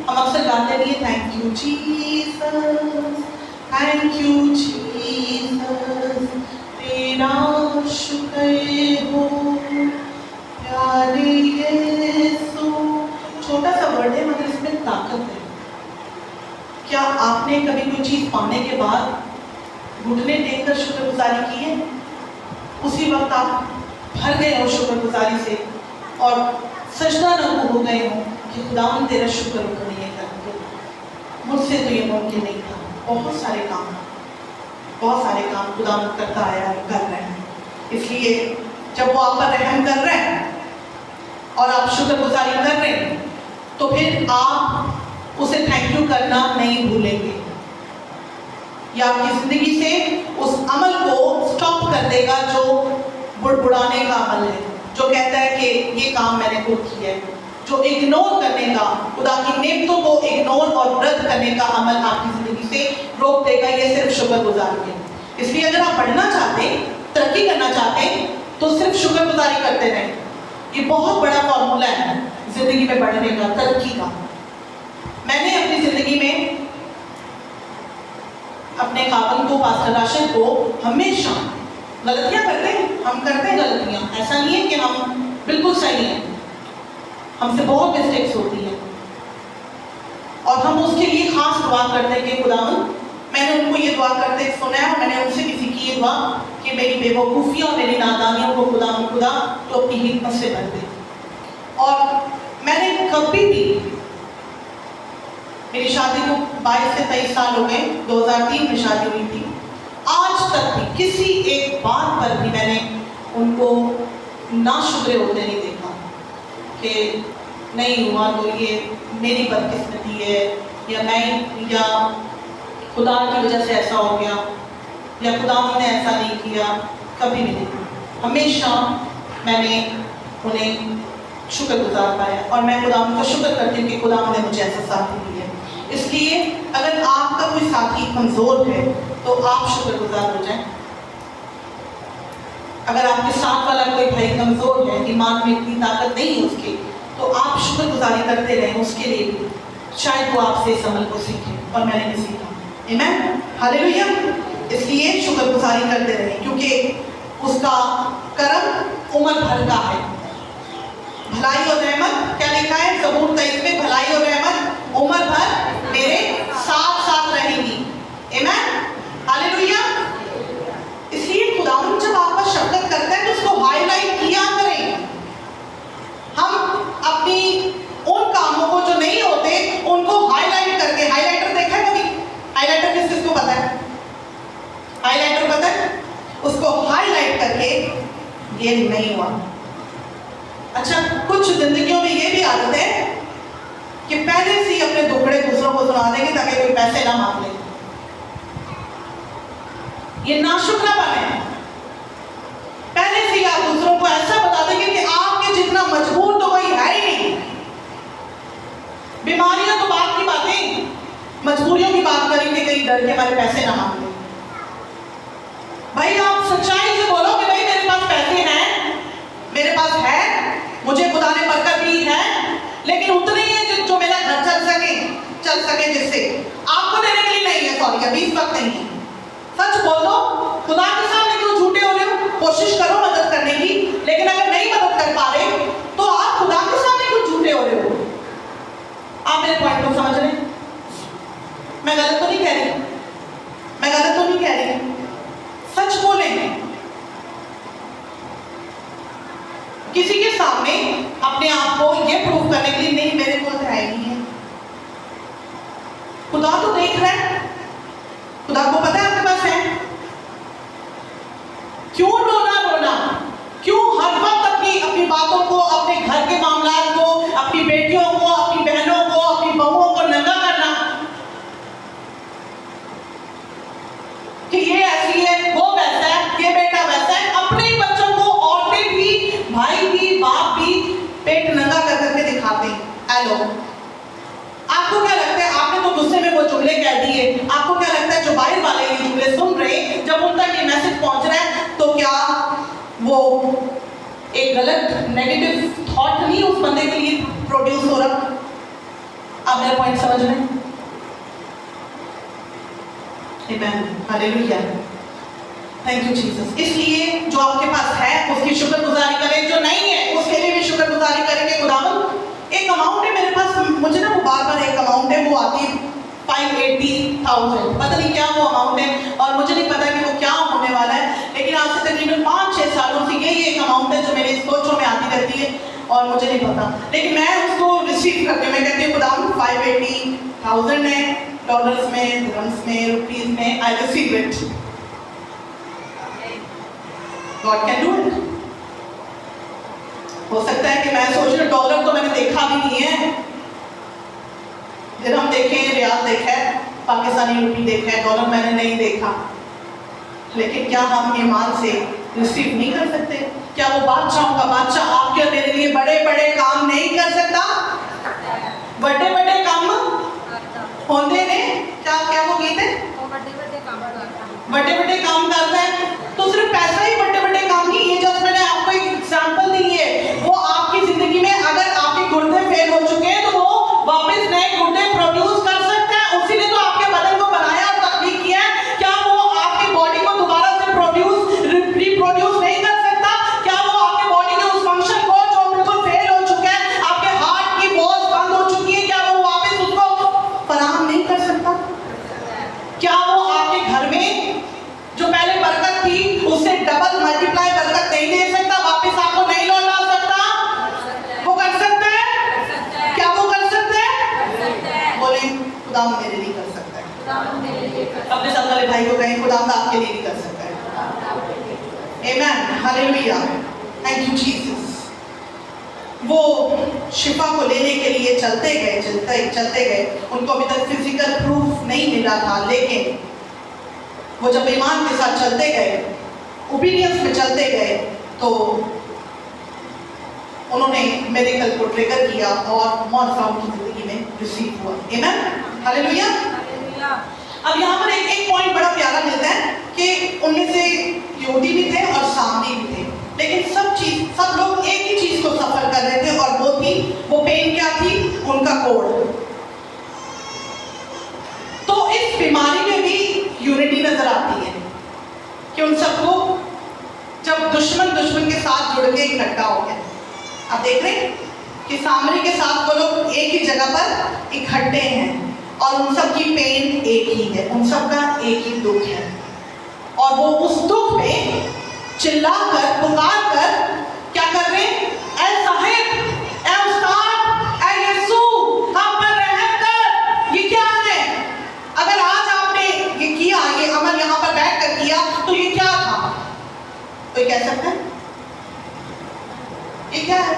हम अक्सर गाते भी thank you Jesus, thank you Jesus, तेरा शुक्र हो प्यारे यीशु। छोटा सा वर्ड है मगर इसमें ताकत है। क्या आपने कभी कोई चीज पाने के बाद घुटने टेककर शुक्रगुजारी की है? उसी वक्त आप भर गए हो शुक्रगुजारी से और सजदा न हो गए हो कि खुदावन तेरा शुक्र करें ये करके, मुझसे तो ये मुमकिन नहीं था। बहुत सारे काम खुदावन करता आया है, कर रहे हैं। इसलिए जब वो आप पर रहम कर रहे हैं और आप शुक्रगुजारी कर रहे हैं तो फिर आप उसे थैंक यू करना नहीं भूलेंगे। या आपकी जिंदगी से उस अमल को स्टॉप कर देगा जो बुड़बुड़ाने का अमल है, जो कहता है कि ये काम मैंने खुद किया है, जो इग्नोर करने का, खुदा की नेमतों को इग्नोर और रद्द करने का अमल आपकी जिंदगी से रोक देगा। ये सिर्फ शुक्रगुजारी है। इसलिए अगर आप बढ़ना चाहते, तरक्की करना चाहते तो सिर्फ शुक्रगुजारी करते रहें। ये बहुत बड़ा फॉर्मूला है जिंदगी में बढ़ने का, तरक्की का। मैंने अपनी जिंदगी में अपने खाबन को, पास्टर राशिद को हमेशा, गलतियां करते हैं, हम करते हैं गलतियां, ऐसा नहीं है कि हम बिल्कुल सही हैं, हमसे बहुत मिस्टेक्स होती हैं और हम उसके लिए खास दुआ करते हैं कि खुदावन, मैंने उनको ये दुआ करते सुना है, मैंने उनसे भी सीखी ये दुआ कि मेरी बेवकूफ़ियों और मेरी नादानियों को खुदा तो अपनी हिकमत से भर दे। और मैंने कभी भी, मेरी शादी को 22 से 23 साल हो गए, 2003 में शादी हुई थी, आज तक भी किसी एक बात पर भी मैंने उनको नाशुक्र होते नहीं देखा कि नहीं हुआ तो ये मेरी बदकिस्मती है या खुदा की वजह से ऐसा हो गया या खुदा ने ऐसा नहीं किया, कभी भी नहीं। हमेशा मैंने उन्हें शुक्रगुजार पाया और मैं खुदा का शुक्र करती हूँ कि खुदा ने मुझे ऐसा साथी दिया। इसलिए अगर आपका कोई साथी कमज़ोर है तो आप शुक्रगुजार हो जाएं। अगर आपके साथ वाला कोई भाई कमज़ोर है, ईमान में इतनी ताकत नहीं है उसके, तो आप शुक्रगुजारी करते रहें उसके लिए भी, शायद वो आपसे इस अमल को सीखे और मैंने भी सीखा। आमीन, हालेलुया। इसलिए शुक्रगुजारी करते रहें क्योंकि उसका करम उम्र भर का है। भलाई और रहमत, क्या लिखा है ज़बूर 23 में, भलाई और रहमत उम्र भर मेरे साथ साथ रहेगी। आमीन, हालेलुया। इसलिए खुदावंद जब आप पर शफकत करता है तो उसको हाईलाइट किया करें। हम अपनी उन कामों को जो नहीं होते उनको हाईलाइट करके, हाईलाइटर देखा है कभी? हाईलाइटर किसको पता है? हाईलाइटर पता है? उसको हाईलाइट करके ये नहीं हुआ। अच्छा, कुछ जिंदगियों में ये भी आदत है कि पहले से ही अपने दुखड़े दूसरों को सुना देंगे ताकि कोई पैसे ना मांग ले। ये नाशुक्रापन है। पहले से ही आप दूसरों को ऐसा बता देंगे कि आपके जितना मजबूर तो कोई है ही नहीं। बीमारियां तो बात की बातें, मजबूरियों की बात करेंगे कहीं डर के हमारे पैसे ना मांग ले। भाई आप सच्चाई से बोलो कि भाई मेरे पास पैसे हैं, मेरे पास है, मुझे खुदा ने बरकत दी है, लेकिन उतने ही है जो मेरा घर चल सके जिससे आपको देने के लिए नहीं है। सॉरी, अभी इस वक्त नहीं है। सच बोल दो, खुदा के सामने क्यों झूठे हो रहे हो? कोशिश करो मदद करने की, लेकिन अगर नहीं मदद कर पा रहे तो आप खुदा के सामने क्यों झूठे हो रहे हो? आप मेरे पॉइंट को समझ रहे हैं? मैं गलत तो नहीं कह रही, मैं गलत तो नहीं कह रही। सच बोले, किसी के सामने अपने आप को ये प्रूव करने के लिए नहीं मेरे को तो है ही है। खुदा तो देख रहा है, खुदा को पता है आपके पास है। क्यों रोना? क्यों हर वक्त अपनी बातों को, अपने घर के मामलात को, अपनी बेटियों को, अपनी बहनों को, अपनी बहुओं को नंगा करना कि ये ऐसी है, वो वैसा है, ये बेटा वैसा है। अपने ही बच्चों को औरतें भी, भाई भी, बाप भी पेट नंगा कर करके दिखाते हैं। हेलो, आपको क्या लगता है? आपने तो गुस्से में वो जुमले कह दिए, आपको क्या लगता है जो बाहर वाले ये जुमले सुन रहे, जब उन तक ये मैसेज पहुंच रहा है तो क्या वो वो एक गलत नेगेटिव थॉट नहीं उस बंदे के लिए प्रोड्यूस हो रहा। आप मेरा पॉइंट समझ रहे हैं? आमेन, हालेलुया, थैंक यू जीसस। इसलिए जो आपके पास है उसकी शुक्रगुजारी करें, जो नहीं है उसके लिए भी शुक्रगुजारी करेंगे। खुदावंद एक अमाउंट है मेरे पास, मुझे ना वो बार एक अमाउंट है वो आती है 580,000, पता नहीं क्या वो अमाउंट है और मुझे नहीं पता कि वो क्या होने वाला है, लेकिन आज से तकरीबन 5-6 सालों से यही एक अमाउंट है जो मेरी सोचों में आती रहती है और मुझे नहीं पता, लेकिन मैं उसको रिसीव करती हूँ। मैं कहती हूँ खुदावंद 580,000 है, डॉलर्स में, दिरहम्स में, रुपीस में, I receive it. God can do it. हो सकता है कि मैं सोच रही हूँ डॉलर तो मैंने देखा भी नहीं है, दिरहम देखे, रियाल देखा है, पाकिस्तानी रुपी देखा है, डॉलर मैंने नहीं देखा, लेकिन क्या हम ईमान से रिसीव नहीं कर सकते? क्या वो बादशाहों का बादशाह आपके और मेरे लिए बड़े बड़े काम नहीं कर सकता? बड़े बड़े काम होंदे ने, क्या क्या वो गीत है, बड़े बड़े काम करता है। तो सिर्फ पैसा ही बड़े बड़े काम नहीं, ये जस्ट मैंने आपको एक एग्जांपल दी है। वो आपकी जिंदगी में अगर आपके गुर्दे फेल हो चुके हैं तो वो वापस नए गुर्दे प्रोड्यूस कर सकता है। उसी ने तो आपके बदन को बनाया और तकलीफ किया है। क्या वो आपकी बॉडी को दोबारा से रिप्रोड्यूस नहीं कर सकता? क्या वो आपके बॉडी के उस फंक्शन को जो बिल्कुल फेल हो चुका है, आपके हार्ट की वॉल्स बंद हो चुकी है, क्या वो वापस उसको फराहम नहीं कर सकता? क्या वो आपके घर में जो पहले बरकत थी उससे डबल मल्टीप्लाई बरकत नहीं दे सकता, वापस आपको नहीं लौटा सकता? वो कर सकता है? क्या वो कर सकता है? बोले खुदा मेरे लिए कर सकता है। अपने साथ वाले भाई को कहें खुदा आपके लिए भी कर सकता है। आमेन, हालेलुया, थैंक यू जीसस। वो शिफा को लेने के लिए चलते गए, उनको अभी तक फिजिकल प्रूफ नहीं मिला था, लेकिन वो जब ईमान के साथ चलते गए, ओबीडियंस में चलते गए, तो उन्होंने मिरेकल को ट्रिगर किया और मौजज़ा उनकी जिंदगी में रिसीव हुआ। आमेन, हालेलुया। अब यहाँ पर एक पॉइंट बड़ा प्यारा मिलता है कि उनमें से यहूदी भी थे और सामरी भी थे, लेकिन सब लोग एक ही चीज को सफर कर रहे थे और वो पेन क्या थी? उनका कोढ़। तो इस बीमारी में भी यूनिटी नजर आती है कि उन सबको जब दुश्मन के साथ जुड़ के इकट्ठा हो गया। आप देख रहे हैं कि सामरी के साथ वो लोग एक ही जगह पर इकट्ठे हैं और उन सब की पेन एक ही है, उन सब का एक ही दुख है, और वो उस दुख में चिल्लाकर पुकार कर क्या कर रहे हैं? ऐ साहिब, ऐ उस्ताद, ऐ यीशु, हम पर रहम कर। ये क्या है? अगर आज आपने ये किया, ये अमल यहाँ पर बैठ कर किया, तो ये क्या था? कोई कह सकता है ये क्या है?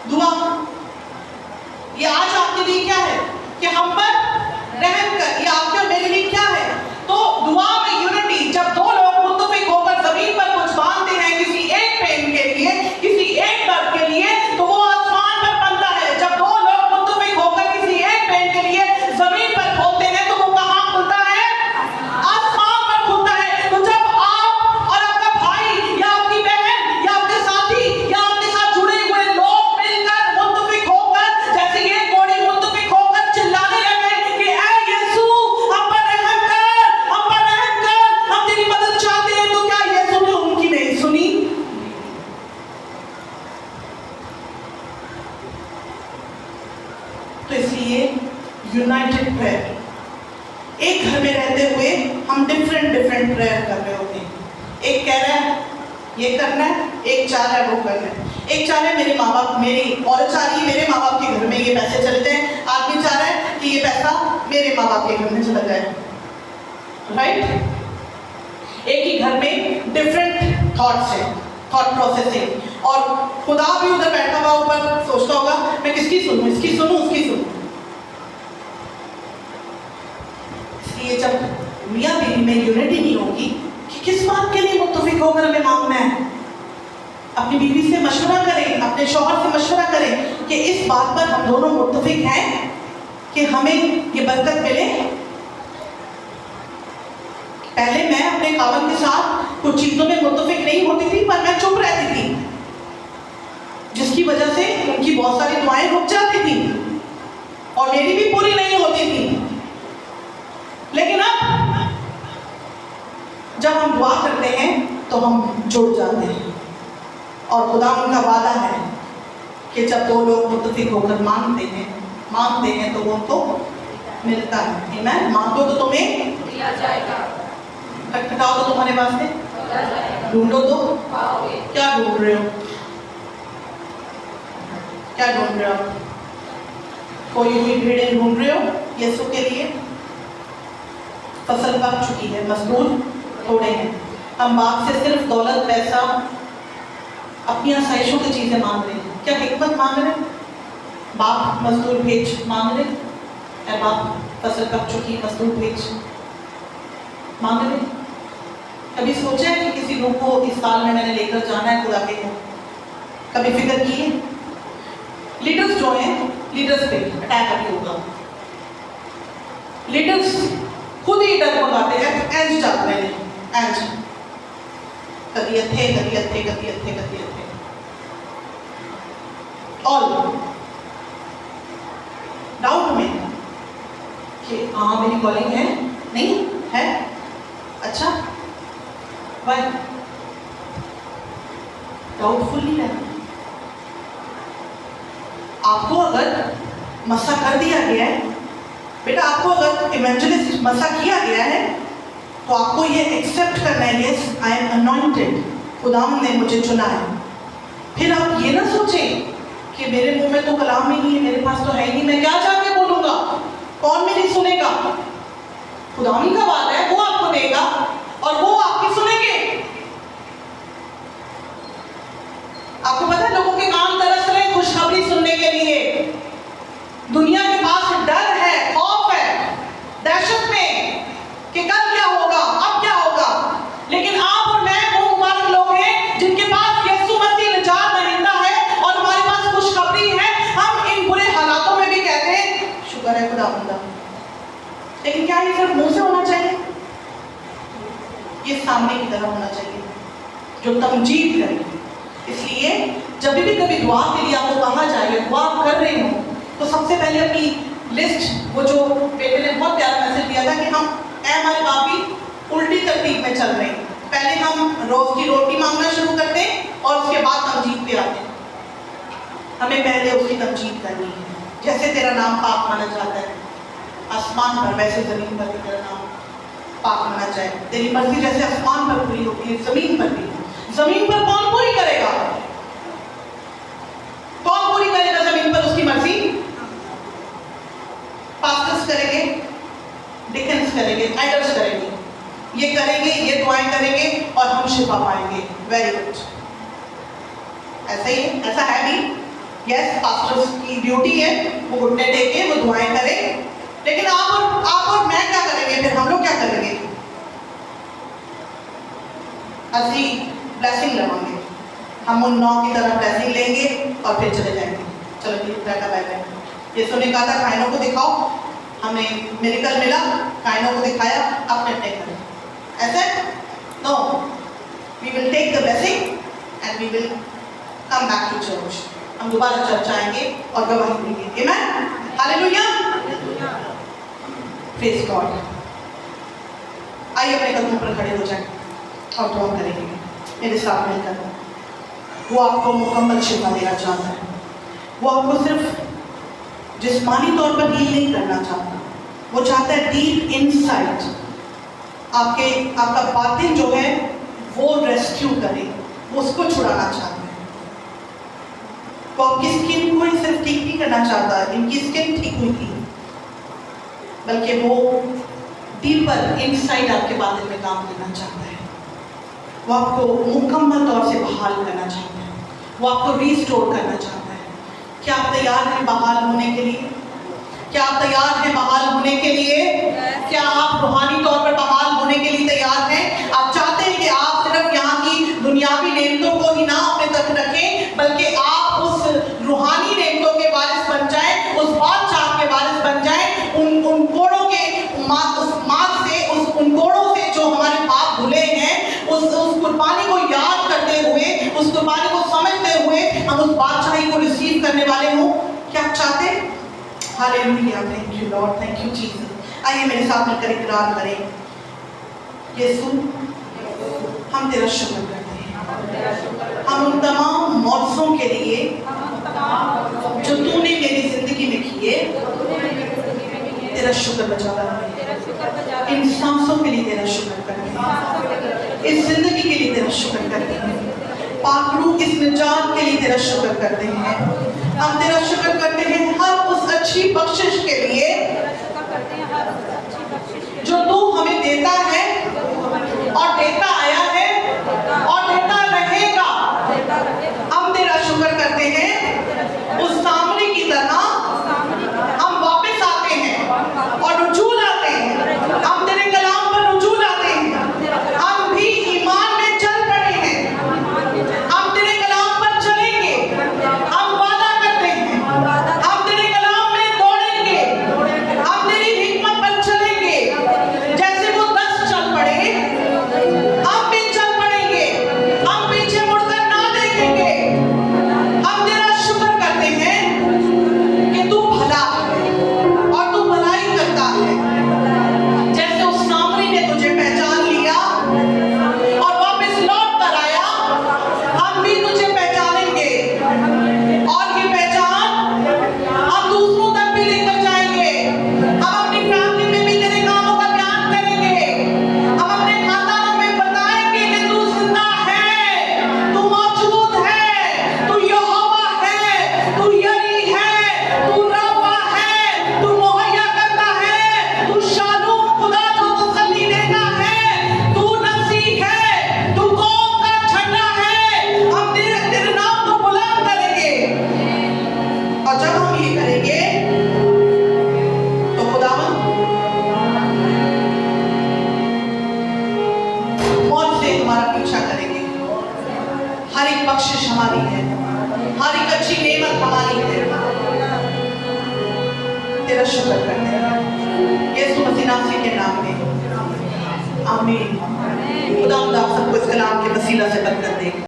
दुआ। ये आज आपके लिए क्या है कि हम पर रहम कर? ये आपके और मेरे लिए क्या है? तो दुआ में यूनिटी, जब दो लोग मुत्तफिक होकर जमीन पर कुछ बांधते हैं किसी एक पेन के लिए, किसी एक दर्द के लिए, तो वो आसमान पर बनता है। जब दो लोग मुत्तफिक होकर किसी एक पेन के लिए जमीन पर खोलते हैं तो वो कहाँ खुलता है? आसमान पर खुलता है। तो जब आप और आपका भाई या आपकी बहन या आपके साथी या आपके साथ जुड़े हुए लोग मिलकर मुत्तफिक होकर, जैसे ये कोड़ी मुत्तफिक होकर चिल्लाने लगे कि ऐ यीशु, हम पर रहम कर, हम पर रहम कर, हम तेरी मदद चाहते हैं, तो क्या यीशु ने उनकी नहीं सुनी? तो इसलिए यूनाइटेड प्रेयर, एक घर में रहते हुए हम डिफरेंट प्रेयर कर रहे होते हैं। एक कह रहा है ये करना है, एक चाह रहा है वो करना है। एक चाह रहा है मेरे माँ बाप, मेरी औरत चाह रही है मेरे माँ बाप के घर में ये पैसे चले जाए, आदमी चाह रहा है कि ये पैसा मेरे माँ बाप के घर में चला जाए, राइट? एक ही घर में डिफरेंट थॉट्स हैं, थॉट प्रोसेसिंग, और खुदा भी उधर बैठा हुआ ऊपर सोचता होगा मैं किसकी सुनूं, इसकी सुनूं, उसकी सुनूं। इसलिए जब मियाँ बीवी में यूनिटी नहीं होगी कि किस बात के लिए मुत्तफिक होकर हमें मांगना है, अपनी बीवी से मशवरा करें, अपने शौहर से मशवरा करें कि इस बात पर हम दोनों मुत्तफिक हैं कि हमें ये बरकत मिले। पहले मैं अपने खावंद के साथ कुछ चीजों में मुत्तफिक नहीं होती थी, पर मैं चुप रहती थी, जिसकी वजह से उनकी बहुत सारी दुआएं रुक जाती थी और मेरी भी पूरी नहीं होती थी। लेकिन अब जब हम दुआ करते हैं तो हम जुड़ जाते हैं, और खुदा उनका वादा है कि जब दो लोग मुत्तफिक होकर मांगते हैं तो वो उनको मिलता है। आमीन। मांगो तो तुम्हें दिया जाएगा, खटखटाओ तो तुम्हारे वास्ते, ढूंढो तो पाओगे। क्या ढूंढ रहे हो? क्या ढूंढ रहे हो? कोई हुई भेड़ें ढूंढ रहे हो यीशु के लिए? फसल पक चुकी है, मजदूर थोड़े हैं। हम बाप से सिर्फ दौलत, पैसा, अपनी आसाइशों की चीजें मांग रहे हैं। क्या हिकमत मांग रहे हैं? बाप मजदूर भेज मांग रहे हैं? ऐ बाप फसल पक चुकी, मजदूर भेज मांग रहे हैं? कभी सोचा है कि किसी रूह को इस साल में मैंने लेकर जाना है खुदा के को? कभी फिक्र की है? लीडर्स जो हैं, लीडर्स पे अटैक अभी होगा। लीडर्स खुद ही डर मंगाते हैं, एंज जाते हैं, एंज कभी अथे, कभी अथे, कभी अथे, कभी अथे, और डाउट में कि हाँ मेरी कॉलिंग है, नहीं है, अच्छा वाई डाउटफुल नहीं रहना। आपको अगर मसा कर दिया गया है बेटा, आपको अगर इवेंजलिस्ट मसा किया गया है तो आपको ये एक्सेप्ट करना है, यस आई एम अनॉइंटेड, खुदावंद ने मुझे चुना है। फिर आप ये ना सोचें कि मेरे मुंह में तो कलाम ही नहीं है, मेरे पास तो है ही नहीं, मैं क्या जाके बोलूंगा, कौन मेरी सुनेगा? खुदावंद का वादा है, वो आपको देगा और वो आपकी सुनेंगे। आपको पता है लोगों के कान तरस रहे हैं खुशखबरी सुनने के लिए। दुनिया के पास डर है, खौफ है, दहशत में कि कल क्या होगा, अब क्या होगा। लेकिन आप और मैं वो मुबारक लोग हैं जिनके पास यीशु मसीह निजात दहिंदा है और हमारे पास खुशखबरी है। हम इन बुरे हालातों में भी कहते हैं शुक्र है खुदावंद। लेकिन क्या ये सिर्फ मुंह से होना चाहिए? ये सामने की तरफ होना चाहिए जो तमजीद करे। इसलिए जब भी कभी दुआ के लिए आपको कहा जाए, दुआ आप कर रहे हो, तो सबसे पहले अपनी लिस्ट, वो जो बेटे ने बहुत प्यारा मैसेज दिया था कि हम हमारे बापी उल्टी तरतीब में चल रहे हैं। पहले हम रोज की रोटी मांगना शुरू करते हैं और उसके बाद तमजीद पे आते हैं। हमें पहले उसकी तमजीद करनी है। जैसे तेरा नाम पाक माना जाता है आसमान पर, वैसे जमीन पर भी तेरा नाम पाक माना जाए। तेरी मर्जी जैसे आसमान पर पूरी होती है, जमीन पर भी। जमीन पर कौन पूरी करेगा? कौन पूरी करेगा जमीन पर उसकी मर्जी? पास्टर्स करेंगे, डिकन्स करेंगे, एल्डर्स करेंगे, ये करेंगे, ये दुआएं करेंगे और हम शिफा पाएंगे। वेरी गुड, ऐसा ही है, ऐसा है भी। यस, पास्टर्स की ड्यूटी है, वो घुटने टेके, वो दुआएं करें। लेकिन आप और मैं क्या करेंगे? फिर हम लोग क्या करेंगे? असली ब्लेसिंग लगाएंगे, हम उन 9 की तरह ब्लेसिंग लेंगे और फिर चले जाएंगे। चलो जी, टाटा बाय बाय। यीशु ने कहा था कायनों को दिखाओ, हमें मिरेकल मिला, कायनों को दिखाया, अपने अपने करें। ऐसे no, we will take the blessing and we will come back to church. हम दोबारा चर्च आएंगे और गवाही देंगे। Amen, hallelujah, praise God. आइए अपने कदमों पर खड़े हो जाएं और दुआ करेंगे मेरे साथ मिलकर। वो आपको मुकम्मल शिफा देना चाहता है। वो आपको सिर्फ जिस्मानी तौर पर हील नहीं करना चाहता, वो चाहता है डीप इनसाइट आपका बातिन जो है वो रेस्क्यू करे, वो उसको छुड़ाना चाहता है। वो आपकी स्किन को ही सिर्फ ठीक नहीं करना चाहता, इनकी स्किन ठीक हुई थी, बल्कि वो डीपर इनसाइड आपके बातिन में काम करना चाहता है। वो आपको मुकम्मल तौर से बहाल करना चाहता है, वो आपको रीस्टोर करना चाहता है। क्या आप तैयार हैं बहाल होने के लिए? क्या आप तैयार हैं बहाल होने के लिए? क्या आप रूहानी तौर पर बहाल होने के लिए तैयार हैं? आप चाहते हैं कि आप सिर्फ यहाँ की दुनियावी नेमतों को ही ना अपने तक रखें, बल्कि आप उस रूहानी नेमतों के वारिस बन जाएं, उस बादशाह के वारिस बन जाएं, उन कोड़ों के उन कोड़ों से जो हमारे पाप धुले हैं, उस उस कुर्बानी को समझते हुए हम उस बादशाही को रिसीव करने वाले हों। क्या आप चाहते हैं? Hallelujah, thank you Lord, thank you Jesus. आइए मेरे साथ मिलकर इकरार करें, यीशु हम तेरा शुक्र करते हैं, हम उन तमाम मौजों के लिए जो तूने मेरी जिंदगी में किए, तेरा शुक्र बजा रहा है। इन सांसों के लिए तेरा शुक्र करते हैं, इस जिंदगी के लिए तेरा शुक्र करते हैं, पाखरू इस निजात के लिए तेरा शुक्र करते हैं। हम तेरा शुक्र करते हैं हर उस अच्छी बख्शिश के लिए जो तू हमें देता है और देता आया है और देता रहेगा। हम तेरा शुक्र करते हैं उस सामने की तरह हम वापस आते हैं और रुजू लाते हैं, हम तेरे कलाम पर रुजू लाते हैं। हम भी ईमान में चल पड़े हैं, हम तेरे कलाम पर चलेंगे, हम वादा करते हैं, हम तेरे कलाम में दौड़ेंगे, हम तेरी हिकमत पर चलेंगे। जैसे वो 10 चल पड़े, हम भी चल पड़ेंगे, हम पीछे मुड़कर ना देखेंगे। हम तेरा शुक्र करते हैं कि तू भला है और तू भलाई करता है। जैसे उस सामरी ने तुझे पहचान लिया और वापस लौट कर आया, हम भी तुझे पहचानेंगे और ये पहचान हम दूसरों तक भी लेकर जाएंगे। हम अपनी फैमिली में भी तेरे कामों का बयान करेंगे, हम अपने खानदानों में बताएंगे कि तू जिंदा है, तू मौजूद है, तू यहोवा है, तू यरी है, तू रब्बा है, तू मुहैया करता है, तू शालूम खुदा जो तसल्ली देता है, तू नसीह है, तू कौम का झंडा है। हम तेरे नाम को बुलंद करेंगे और जब हम ये करेंगे तो खुदावन मौत से हमारा पीछा करेंगे। हर एक बख्शिश हमारी है, हर एक अच्छी नेमत हमारी है। तेरा शुक्र करते हैं यीशु मसीह नासरी के नाम में, आमीन। खुदा आप सबको इस कलाम के वसीला से बरकत दे।